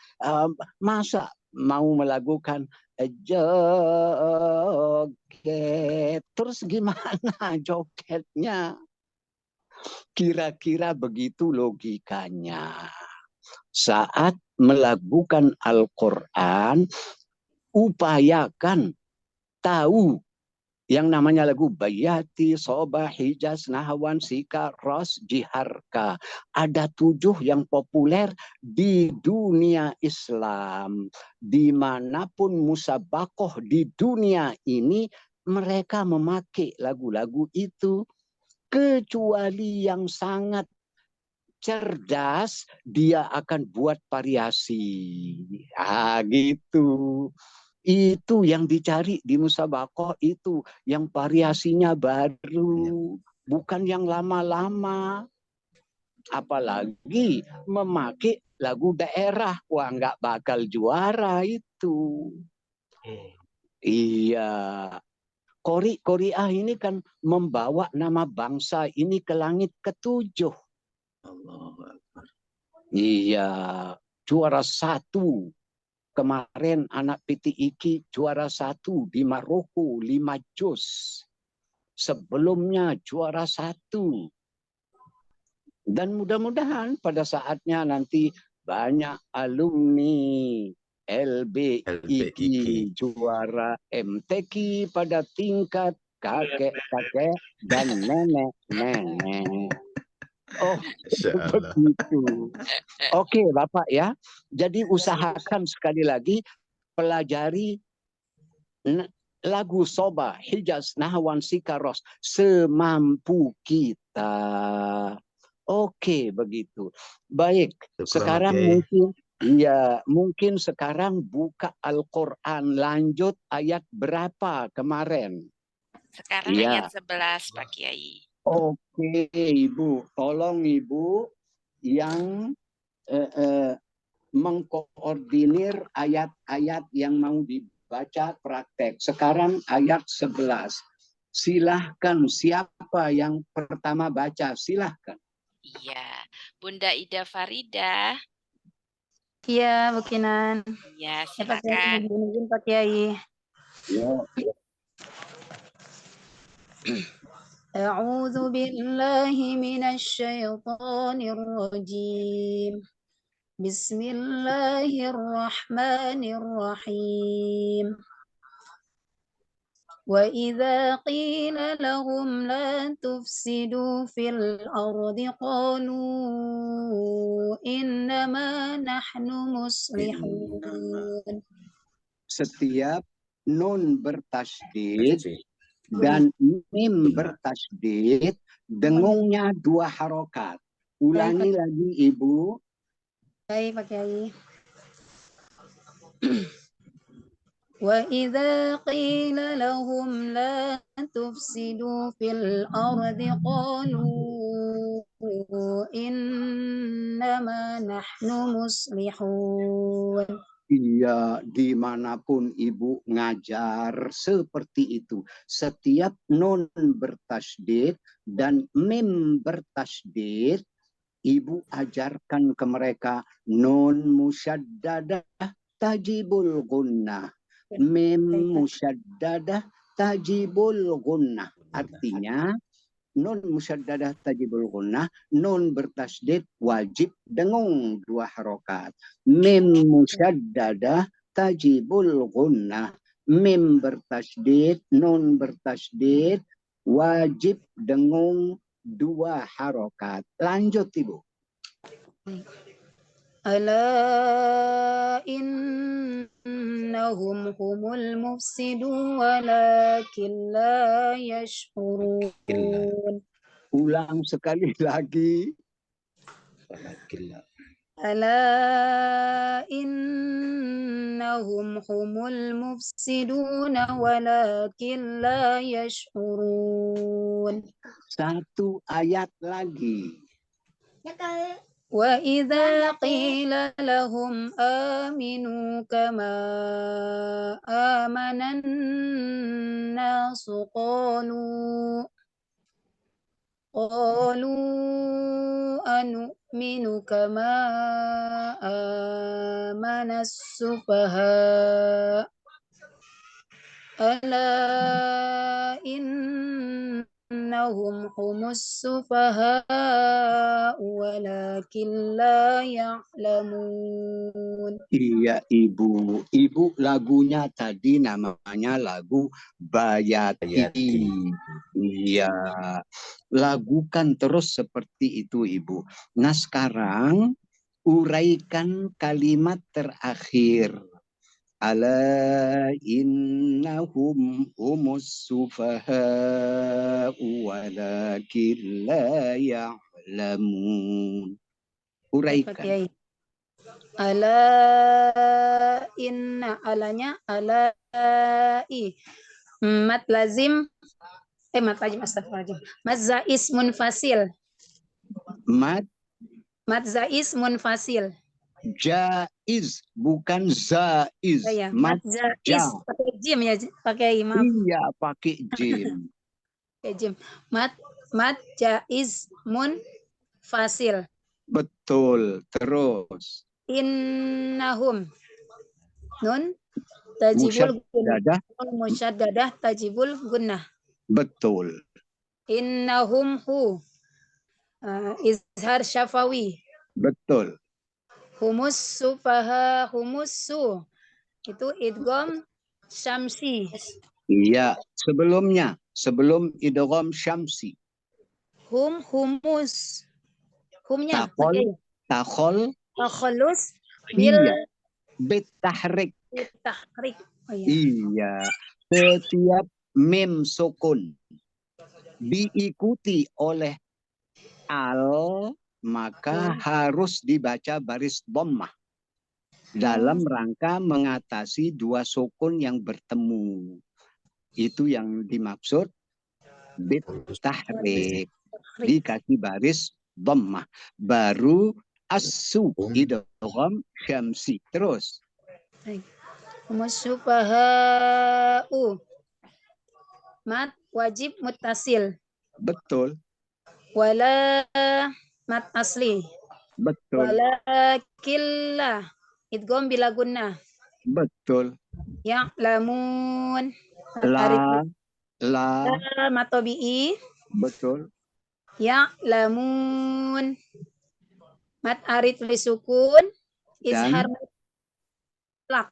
Masa mau melakukan joget, terus gimana jogetnya? Kira-kira begitu logikanya. Saat melakukan Al-Quran, upayakan tahu yang namanya lagu Bayati, Soba, Hijaz, Nahawan, Sika, Ros, Jiharka. Ada 7 yang populer di dunia Islam. Dimanapun musabakoh di dunia ini, mereka memakai lagu-lagu itu. Kecuali yang sangat cerdas, dia akan buat variasi. Gitu. Itu yang dicari di musabaqah, itu yang variasinya baru, bukan yang lama-lama. Apalagi memakai lagu daerah, wah nggak bakal juara itu. Iya, Korea ini kan membawa nama bangsa ini ke langit ketujuh. Iya, juara 1. Kemarin anak PT Iki juara 1 di Maroko 5 juz. Sebelumnya juara 1. Dan mudah-mudahan pada saatnya nanti banyak alumni LBIK juara MTQ pada tingkat kakek-kakek dan nenek-nenek. Oh, begitu. Oke, Bapak ya. Jadi usahakan sekali lagi pelajari lagu Soba, Hijaz, Nahwan, Sikaros semampu kita. Oke, begitu. Baik, sekarang mungkin sekarang buka Al-Qur'an, lanjut ayat berapa kemarin? Sekarang Iya. ayat 11, Pak Kiai. Oke, Ibu. Tolong Ibu yang mengkoordinir ayat-ayat yang mau dibaca praktek. Sekarang ayat 11. Silahkan, siapa yang pertama baca? Silahkan. Iya, Bunda Ida Farida. Iya, Bu Kinan. Iya, Ya, Pak Kiai, silakan. izin Pak Kiai. Ya. أعوذ بالله من الشيطان الرجيم بسم الله الرحمن الرحيم وإذا قيل لهم لا تفسدوا في الأرض قالوا إنما نحن مصلحون. Setiap nun bertasydid dan mim bertasydid, dengungnya 2 harokat. Ulangi lagi Ibu. Baik, Pak Kiai. وإذا قيل لهم لا تفسدوا في الأرض قالوا إنما نحن مصلحون. Iya, dimanapun Ibu ngajar seperti itu. Setiap nun bertasydid dan mim bertasydid, Ibu ajarkan ke mereka nun musyaddadah tajibul gunnah. Mim musyaddadah tajibul gunnah. Artinya nun musyaddadah tajibul gunnah, nun bertasydid wajib dengung 2 harokat. Mim musyaddadah tajibul gunnah. Mim bertasydid, nun bertasydid wajib dengung 2 harokat. Lanjut Ibu. ألا إنهم هم المفسدون ولكن لا يشعرون. Ulang sekali lagi. ألا إنهم هم المفسدون ولكن لا يشعرون. 1 ayat lagi. وإذا قيل لهم آمنوا كما آمن الناس قالوا أنؤمن كما آمن السفهاء ألا إنهم هم السفهاء ولكن لا يعلمون. Iya Ibu. Ibu lagunya tadi namanya lagu Bayati. Iya. Lagukan terus seperti itu Ibu. Nah sekarang uraikan kalimat terakhir. Ala innahum humus sufaha'u walakin la ya'lamun. Uraikan. Ala inna, alanya alai. Mat lazim, mat lazim, astagfirullahaladzim. Mat zais munfasil. Mat Mat zais munfasil. jaiz, bukan zaiz. Ya, Mat mat zais. ja. Pakai jim ya, pakai maaf. Iya, pakai jim. Pakai jim. Mat jaiz munfasil. Betul. Terus. Innahum. Nun tajibul Musyaddadah. musyaddadah tajibul gunnah. Betul. Innahum hu. Izhar syafawi. Betul. Humus sufaha humusu. Itu idgham syamsi. Iya, sebelumnya, sebelum idgham syamsi. Humus. Humnya. Takhol, takhol, Takhalus bil iya, bitahrik. tahrik. Oh, iya. Iya, setiap mim sukun diikuti oleh al, maka harus dibaca baris dhammah dalam rangka mengatasi dua sukun yang bertemu. Itu yang dimaksud bit tahrik. Dikasih baris dhammah. Baru as-su idgham syamsi. Terus. Humus sufaha'u. Mat wajib muttasil. Betul. Wala mat asli. Betul. Wala killa. Idgham bila gunnah. Betul. Ya'lamun. La. Mat tabi'i. Betul. Ya'lamun. Mat arid li sukun. Izhar mutlak.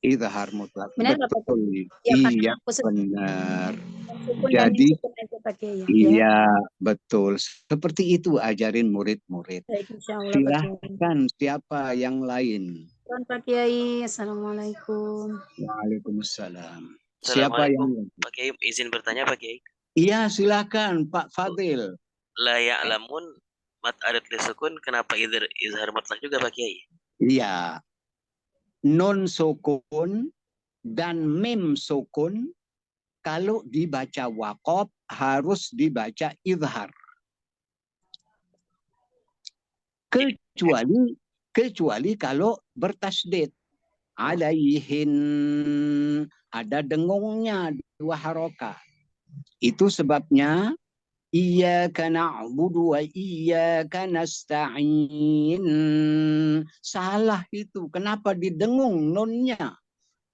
Izhar mutlak. Benar, Betul. Ya, Iya, benar. Sukun Jadi, dan sukun aja pakai ya. iya, betul. Seperti itu ajarin murid-murid. Baik, insyaallah, Silahkan siapa yang lain. Pak Kiai. Assalamualaikum. Waalaikumsalam. Siapa yang lain? Pak Kiai, izin bertanya Pak Kiai. Iya, silakan Pak Fadil. La ya'lamun mat arid li sukun, kenapa izhar mutlak juga Pak Kiai? Iya. Nun sukun dan mim sukun kalau dibaca waqaf harus dibaca izhar. Kecuali kalau bertasdid. Alaihin, ada dengungnya dua harokat. Itu sebabnya iyyaka na'budu wa iyyaka nasta'in. Salah itu. Kenapa didengung nunnya?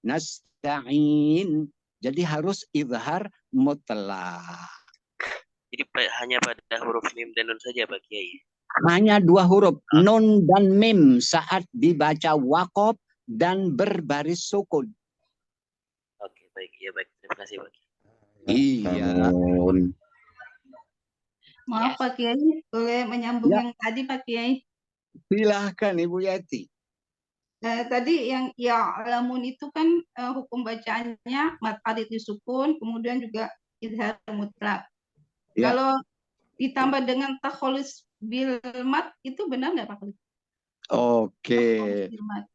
Nasta'in. Jadi harus izhar mutlak. Jadi hanya pada huruf mim dan nun saja Pak Kiai? Hanya dua huruf, nun dan mim saat dibaca waqaf dan berbaris sukun. Oke, baik. Ya, baik. Terima kasih Pak Kiai. Iya. Maaf Pak Kiai, boleh menyambung yang tadi Pak Kiai? Silahkan Ibu Yati. Tadi yang ya'lamun itu kan hukum bacaannya mat arid disukun, kemudian juga izhar mutlak. Ya. Kalau ditambah dengan takhalus bil mat itu benar nggak Pak? Oke.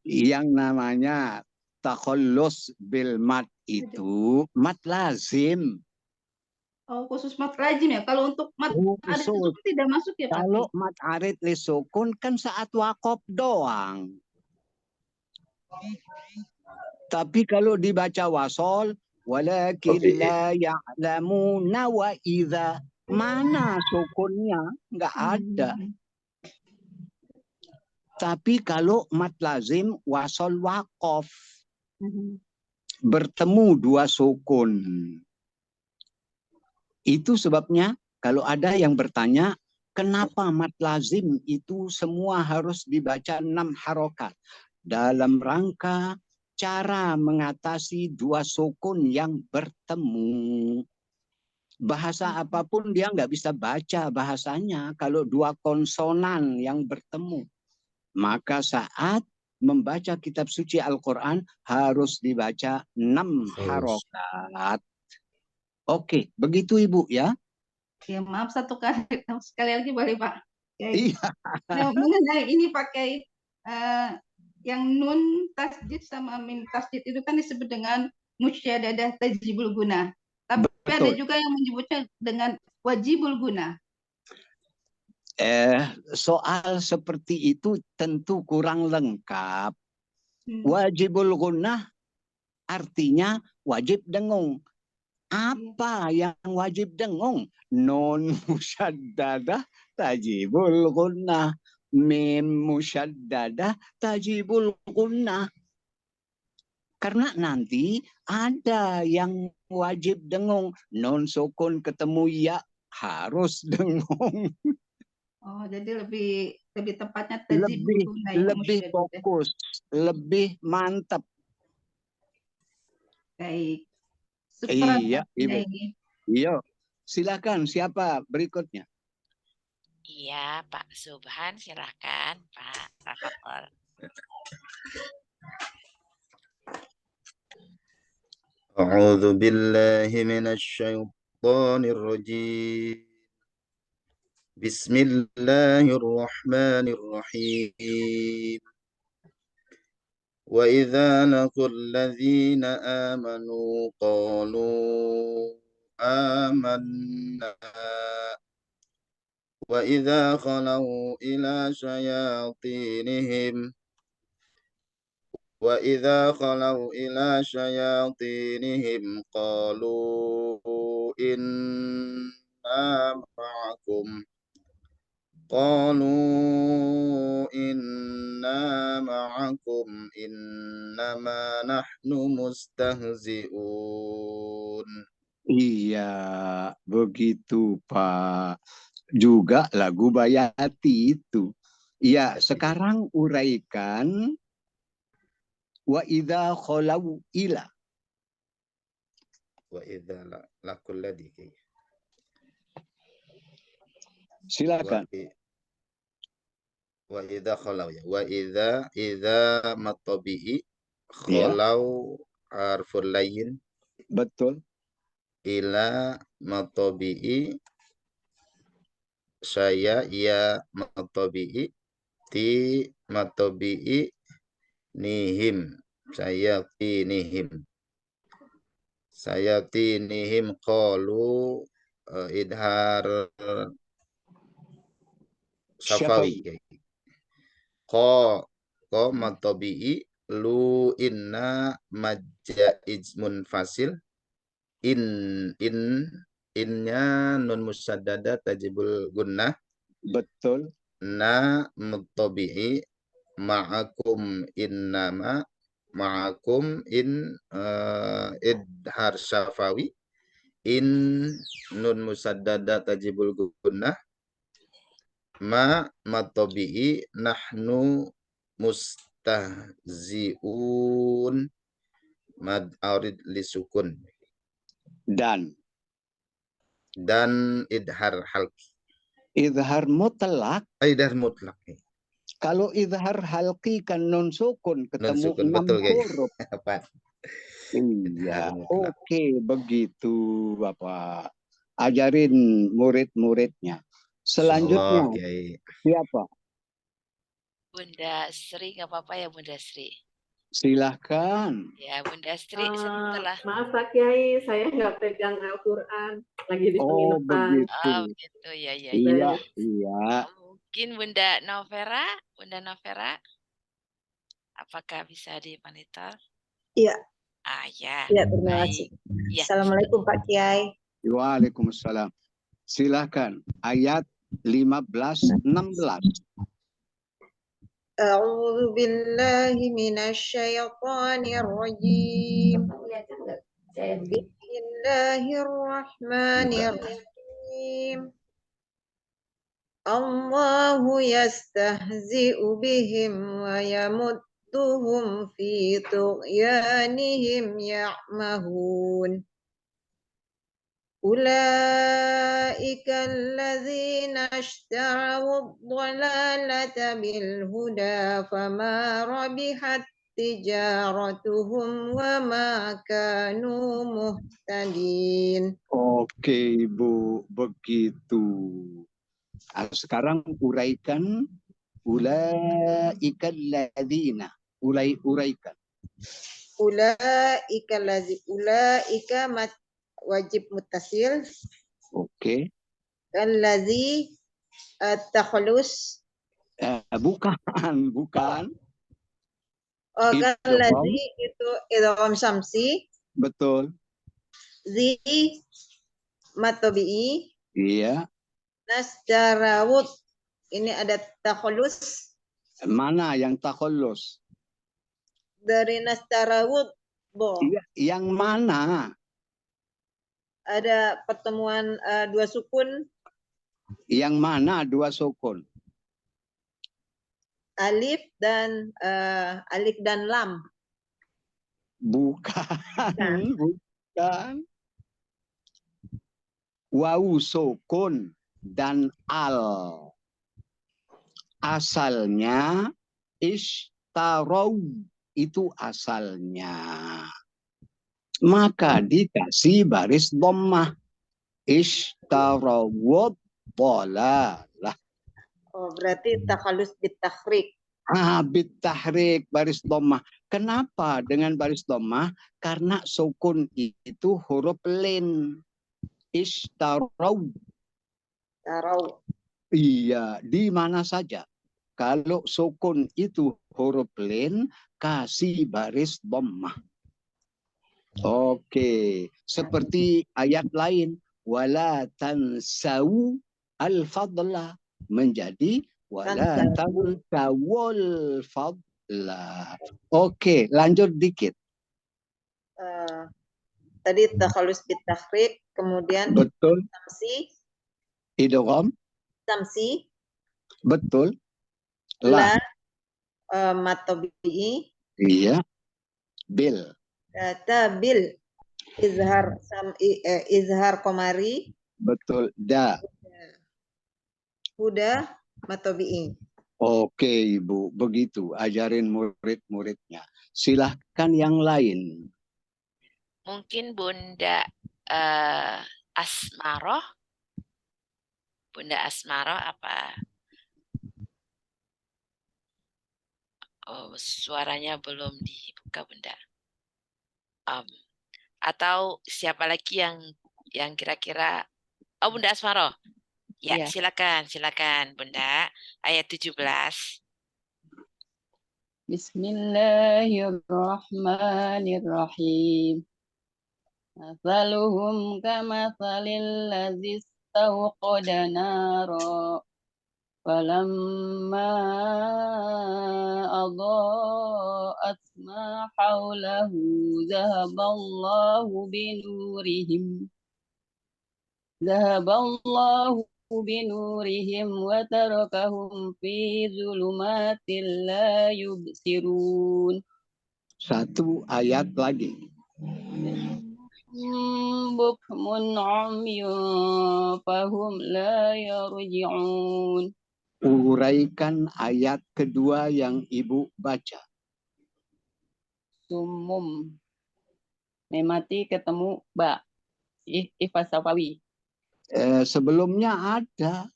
Yang namanya takhallus bil mat itu mat lazim. Oh, khusus mat lazim ya. Kalau untuk mat arid disukun tidak masuk ya Pak? Kalau mat arid disukun kan saat waqaf doang. Tapi kalau dibaca wasol, walakin la ya'lamuna wa idza, mana sukunnya? Nggak ada. Tapi kalau mat lazim wasol waqaf, bertemu dua sukun. Itu sebabnya kalau ada yang bertanya, kenapa mat lazim itu semua harus dibaca 6 harokat? Dalam rangka cara mengatasi dua sukun yang bertemu. Bahasa apapun dia nggak bisa baca bahasanya kalau dua konsonan yang bertemu. Maka saat membaca kitab suci Al-Quran harus dibaca 6 harokat. Oke, begitu Ibu ya. Ya maaf satu kali sekali lagi boleh Pak. Iya. Nah, mengenai ini Pak Kiai, yang nun tasjid sama mim tasjid itu kan disebut dengan musyaddadah tajibul guna. Tapi ada Betul. juga yang menyebutnya dengan wajibul guna. Soal seperti itu tentu kurang lengkap. Wajibul gunnah artinya wajib dengung. Apa yang wajib dengung? Non musyaddadah tajibul gunnah. Mim musyaddadah tajibul gunnah. Karena nanti ada yang wajib dengung. Non sukun ketemu ya harus dengung. Oh, jadi lebih tepatnya tajibul guna yang Lebih musyaddadah. fokus, lebih mantap. Baik. Iya, Syukran, Ibu. Kiai. Iya. Silakan siapa berikutnya? Iya, Pak Subhan, silakan, Pak. Tafadhol. A'udzu billahi minasy syaithanir rajim. Bismillahirrahmanirrahim. Wa idza laqul ladzina amanu qalu amanna wa idza khalau ila syayatinihim qalu inna ma'akum innama nahnu mustahzi'un. Iya, begitu Pak. Juga lagu Bayati itu. Iya, sekarang uraikan wa idza khalau ila. Wa idza laqul ladzi. Silakan. Wa idza khalau ya. Wa idza matabi'i khalau harful layyin. Betul. Ila matabi'i saya ya matabi'i ti matabi'i nihim sayatinihim qalu idhar syafawi ko matabi'i lu inna majja izmun fasil innya nun musaddada tajibul gunnah. Betul. Na mutabi'i ma'akum innama ma'akum idhar syafawi in nun musaddada tajibul gunnah ma matabi'i nahnu mustahzi'un mad arid lisukun Dan idhar halqi. Idhar mutlak. Idhar mutlak. Kalau idhar halqi kan non sukun ketemu Non-sukun, 6 betul, huruf. Idhar Iya, mutlak. oke begitu Bapak. Ajarin murid-muridnya. Selanjutnya siapa? Bunda Sri, nggak apa-apa ya Bunda Sri? Silahkan. Ya, Bunda Sri setelah. Maaf Pak Kiai, saya nggak pegang Al-Quran, lagi di penginapan. Begitu. Oh, begitu ya. Iya. Mungkin Bunda Novera, apakah bisa dimonitor? Iya. Ya. Iya, terima kasih. Ya. Assalamualaikum Pak Kiai. Waalaikumsalam. Silahkan ayat 15-16. A'udzu billahi minasyaitonir rajim. Bismillahirrahmanirrahim. Allahu yastahzi'u bihim wa yamudduhum fi tughyanihim ya'mahun. Ulaika alladzina ishtaraw ad-dhalalata bil huda fama rabihat tijaratuhum wa ma kanu muhtadin. Oke, Ibu, begitu. Sekarang uraikan Ulaika alladzina. Uraikan. Ulaika wajib muttasil. Oke. Allazi takhlus. Bukan. Oh, Idgham. allazi itu idgham samsi. Betul. Zi matobi'i. Iya. Nasdarawud. Ini ada takhlus. Mana yang takhallus? Dari nasdarawud. Iya, yang mana? Ada pertemuan dua sukun. Yang mana dua sukun? Alif dan lam. Bukan. Bukan. Wawu sukun dan al. Asalnya ishtarau, itu asalnya. Maka dikasih baris dhammah. Ishtarawud dhalalah. Oh, berarti takhalus bitahrik. Bitahrik, baris dhammah. Kenapa dengan baris dhammah? Karena sukun itu huruf lin. Ishtarau. Tarau. Iya, di mana saja. Kalau sukun itu huruf lin, kasih baris dhammah. Oke, seperti ayat lain. Wala tansau al-fadla. Menjadi wala tansawul fadla. Oke, lanjut dikit. Tadi takhalus bitahrik, kemudian Betul. samsi. Idgham. Samsi. Betul. La matobi'i. Iya. Bil. Bil. Izhar komari. Betul. Da. Huda matobi'i. Oke, Ibu. Begitu. Ajarin murid-muridnya. Silahkan yang lain. Mungkin Bunda Asmaroh. Bunda Asmaroh apa? Oh, suaranya belum dibuka, Bunda. Atau siapa lagi yang kira-kira? Oh, Bunda Asmaroh. Ya, silakan Bunda. Ayat 17. Bismillahirrahmanirrahim. Mathaluhum kamathalil ladzi istawqada nara. Falamma adha'at ma hawlahu zahaballahu binurihim wa tarakahum fi zulumatin la yubsirun. Satu ayat lagi. Bukmun umyun fahum la yarji'un. Uraikan ayat kedua yang Ibu baca. Sumum. Memati ketemu ba. Ifas Safawi. Sebelumnya ada.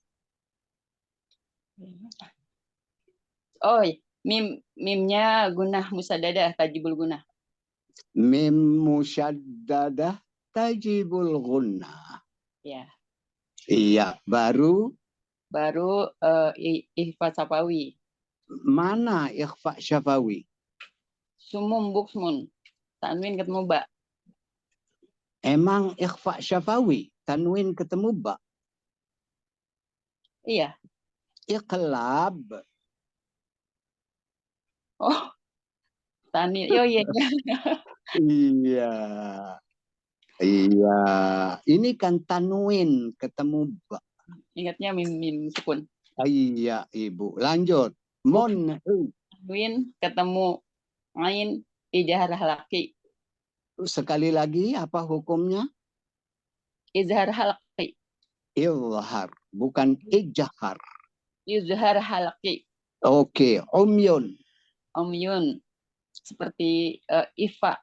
Oh, mimnya gunah musaddadah tajibul gunah. Mim musyaddadah tajibul gunnah. Ya. Iya, baru ikhfa syafawi. Mana ikhfa syafawi? Sumum buksmun. Tanwin ketemu ba. Emang ikhfa syafawi tanwin ketemu ba? Iya. Iqlab. Oh. Tanwin. Oh iya. Iya. Iya. Ini kan tanwin ketemu ba. Ingatnya mim sukun. Iya, Ibu. Lanjut. Tanwin ketemu ain ijhar halaqi. Sekali lagi apa hukumnya? Izhar halaqi. Izhar, bukan ijhar. Izhar halaqi. Oke, umyun. Umyun. Seperti ifa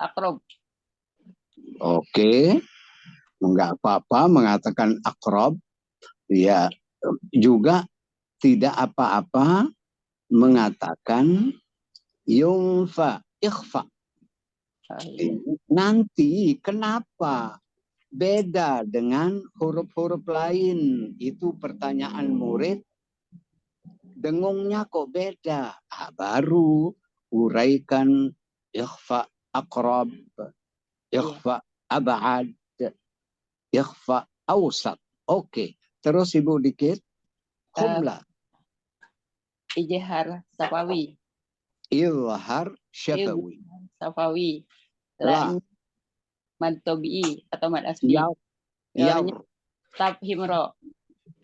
akrob. Oke. Enggak apa-apa mengatakan akrob. Ya, juga tidak apa-apa mengatakan yungfa, ikhfa. Nanti kenapa beda dengan huruf-huruf lain? Itu pertanyaan murid. Dengungnya kok beda? Baru uraikan ikhfa aqrab, ikhfa ab'ad, ikhfa awsat. Oke, terus Ibu dikit. Khumla. Ijhar safawi. Ilhar syafawi. Safawi. La. Mad tabi'i atau mad asli. Ya. Tafhim ro.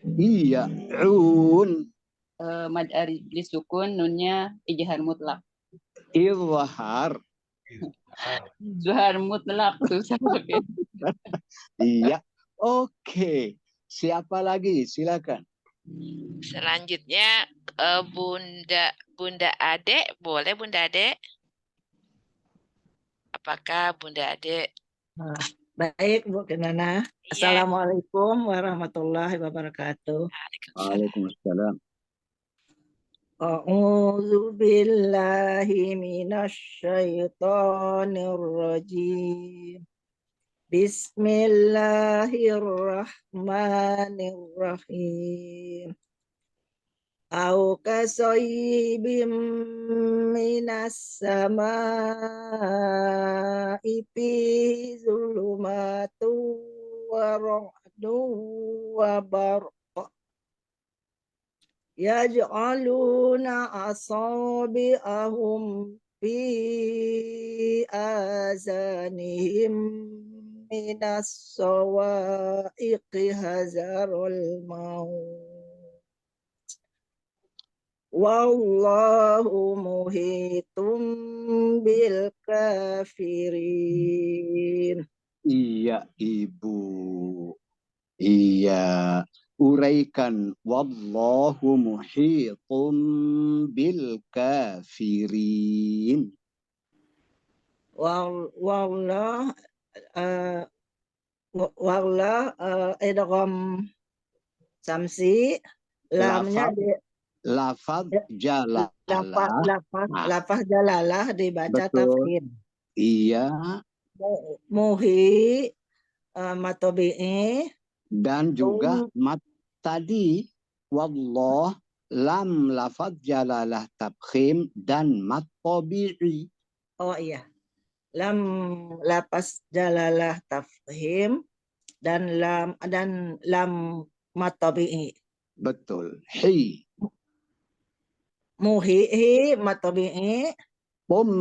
Iya. Un. Mad arid disukun, nunnya ijhar mutlak. Ilhar. Zuhar mutlak susah. Iya. Oke. Siapa lagi? Silakan. Selanjutnya Bunda Ade, boleh Bunda Ade? Apakah Bunda Ade? Baik Bu Nana. Assalamualaikum warahmatullahi wabarakatuh. Waalaikumsalam. A'udzu billahi minasy syaithanir rajim. Bismillahirrahmanirrahim. Au kasayyibim minas samaa'i fi zulumatu wa ra'du wa barq. Yaj'aluna asabi'ahum fi azanihim minas sawa'iqi hazarul maut. Wallahu muhitum bil kafirin. Iya, Ibu. Iya. Uraikan. Wallahu muhitum bil kafirin. Wallah idgham samsi, lamnya di lafaz jalalah. Lafaz jalalah dibaca tafkhim. Iya. Muhi matobi'i. Dan juga mat tadi wallah lam lafaz jalalah tafkhim dan mat tabi'i. Oh iya. Lam lafaz jalalah tafkhim dan lam mat tabi'i. Betul. Hi. Muhi mat tabi'i. Tum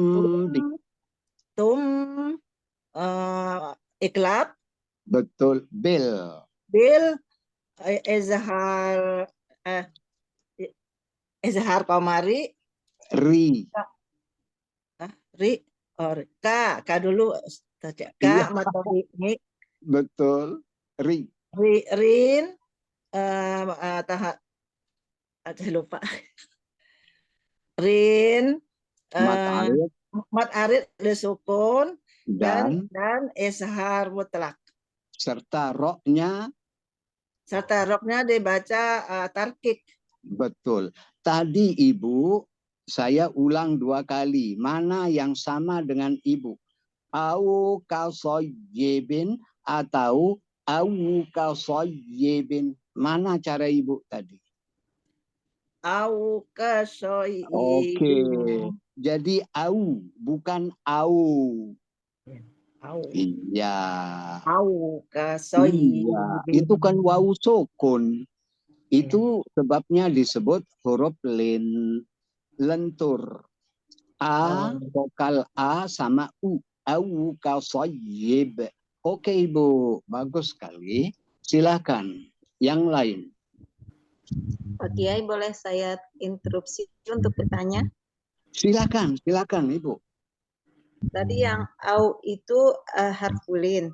iklab. Betul. Bil izhar qamari. Ri. Ka dulu ka matobi'i. Betul. Rin lupa. Rin mat arid disukun dan izhar mutlak. Serta roknya dibaca tarkik. Betul. Tadi Ibu, saya ulang 2 kali. Mana yang sama dengan Ibu? Au kasoyyibin atau au kasoyyibin. Mana cara Ibu tadi? Au kasoyyibin. Oke. Jadi au, bukan au. Iya. Au kasoyyibin. Iya. Itu kan wawu sukun. Itu sebabnya disebut huruf lentur. Vokal A sama U. Au kasoyyib. Oke Ibu, bagus sekali. Silakan. Yang lain. Pak Kiai, boleh saya interupsi untuk bertanya? Silakan Ibu. Tadi yang au itu harfulin.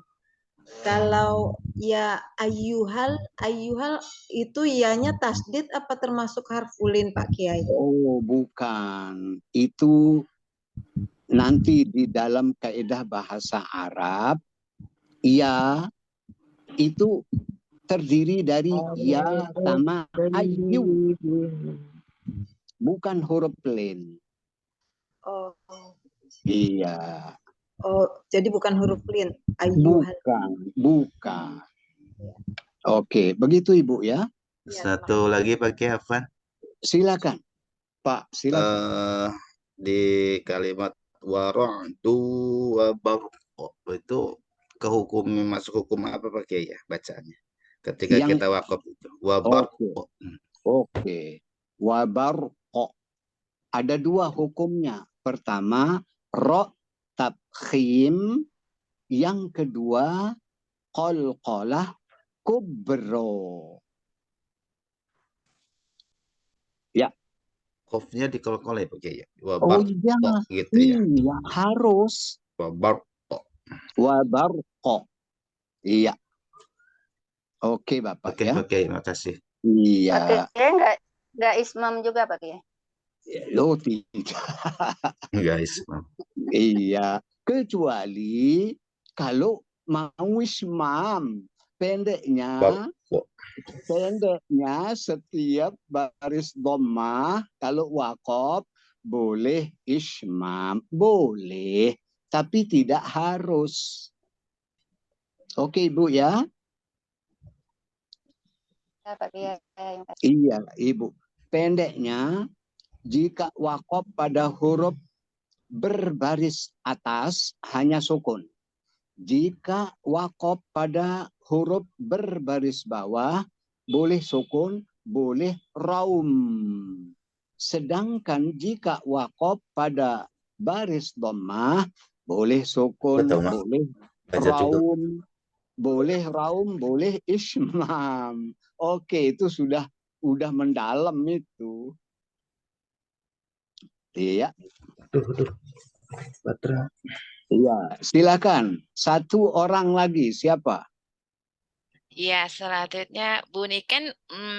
Kalau ya ayyuhal itu ianya tasdid apa termasuk harfulin Pak Kiai? Oh, bukan. Itu nanti di dalam kaidah bahasa Arab, ya itu terdiri dari ya sama ayu, bukan huruf lain. Oh, Iya, jadi bukan huruf lin. Ayyuhal. bukan. Oke, begitu Ibu ya. Satu lagi Pak Kiai Afwan. Silakan, Pak. Silakan. Di kalimat wara'du wa barqa itu masuk hukum apa Pak Kiai ya bacaannya? Ketika kita wakaf itu wa barqa. Oke. Wa barqa. Ada dua hukumnya. Pertama, ro tabkhim. Yang kedua, qalqalah kubro. Ya. Qafnya dikolkol ya Pak Kiai. Oh iya, gitu ya. Iya, harus. Wa barqa. Wa barqa. Iya. Oke, Bapak. Oke, ya. Pak Kiai, makasih. Iya. Pak Kiai enggak ismam juga Pak Kiai? Oh, tidak. Enggak ismam. Iya, kecuali kalau mau ismam, pendeknya setiap baris dhammah kalau waqaf boleh ismam, boleh, tapi tidak harus. Oke, Ibu ya. Ya, Pak Kiai. Iya, Ibu. Pendeknya jika waqaf pada huruf berbaris atas hanya sukun. Jika waqaf pada huruf berbaris bawah boleh sukun, boleh raum. Sedangkan jika waqaf pada baris dhammah boleh sukun, boleh raum, boleh ismam. Oke, itu sudah mendalam itu. Iya. Batra. Iya, silakan. Satu orang lagi, siapa? Iya, selanjutnya Bu Niken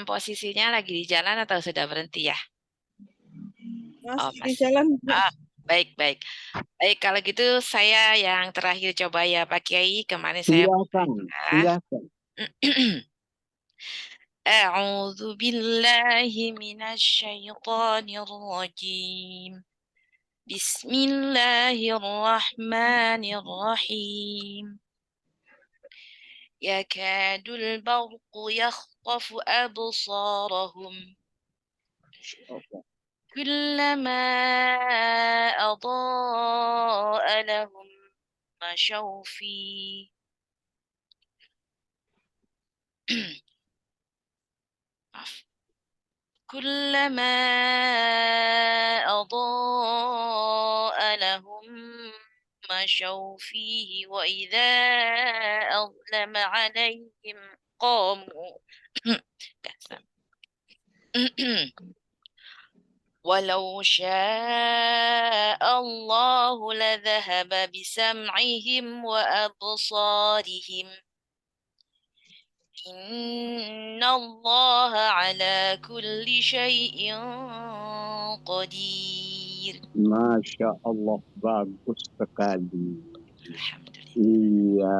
posisinya lagi di jalan atau sudah berhenti ya? Masih di jalan. Baik. Baik, kalau gitu saya yang terakhir coba ya Pak Kiai. Kemarin saya silakan. A'udzu billahi minasy syaithanir rajim. Bismillahirrahmanirrahim. Yakadul barqu yakhtafu absarahum. Kullama adaa lahum masyaw fi. كلما أضاء لهم مشوا فيه وإذا أظلم عليهم قاموا ولو شاء الله لذهب بسمعهم وأبصارهم Inna Allah ala kulli syai'in qadir. Masya Allah, bagus sekali. Iya,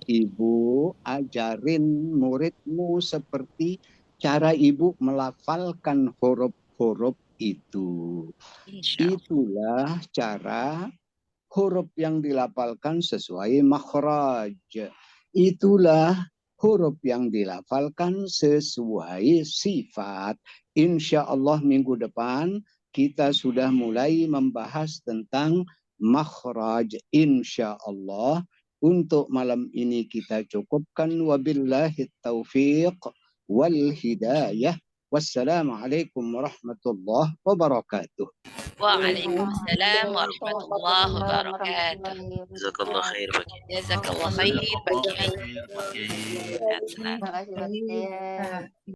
Ibu ajarin muridmu seperti cara Ibu melafalkan huruf-huruf itu. Itulah cara huruf yang dilafalkan sesuai makhraj. Itulah huruf yang dilafalkan sesuai sifat. Insya Allah minggu depan kita sudah mulai membahas tentang makhraj. Insya Allah. Untuk malam ini kita cukupkan. Wabillahi taufiq wal hidayah. Wassalamualaikum warahmatullahi wabarakatuh. Waalaikumsalam warahmatullahi wabarakatuh. Jazakallah khair Pak Kiai. Jazakallah khair Pak Kiai. Terima kasih Pak Kiai.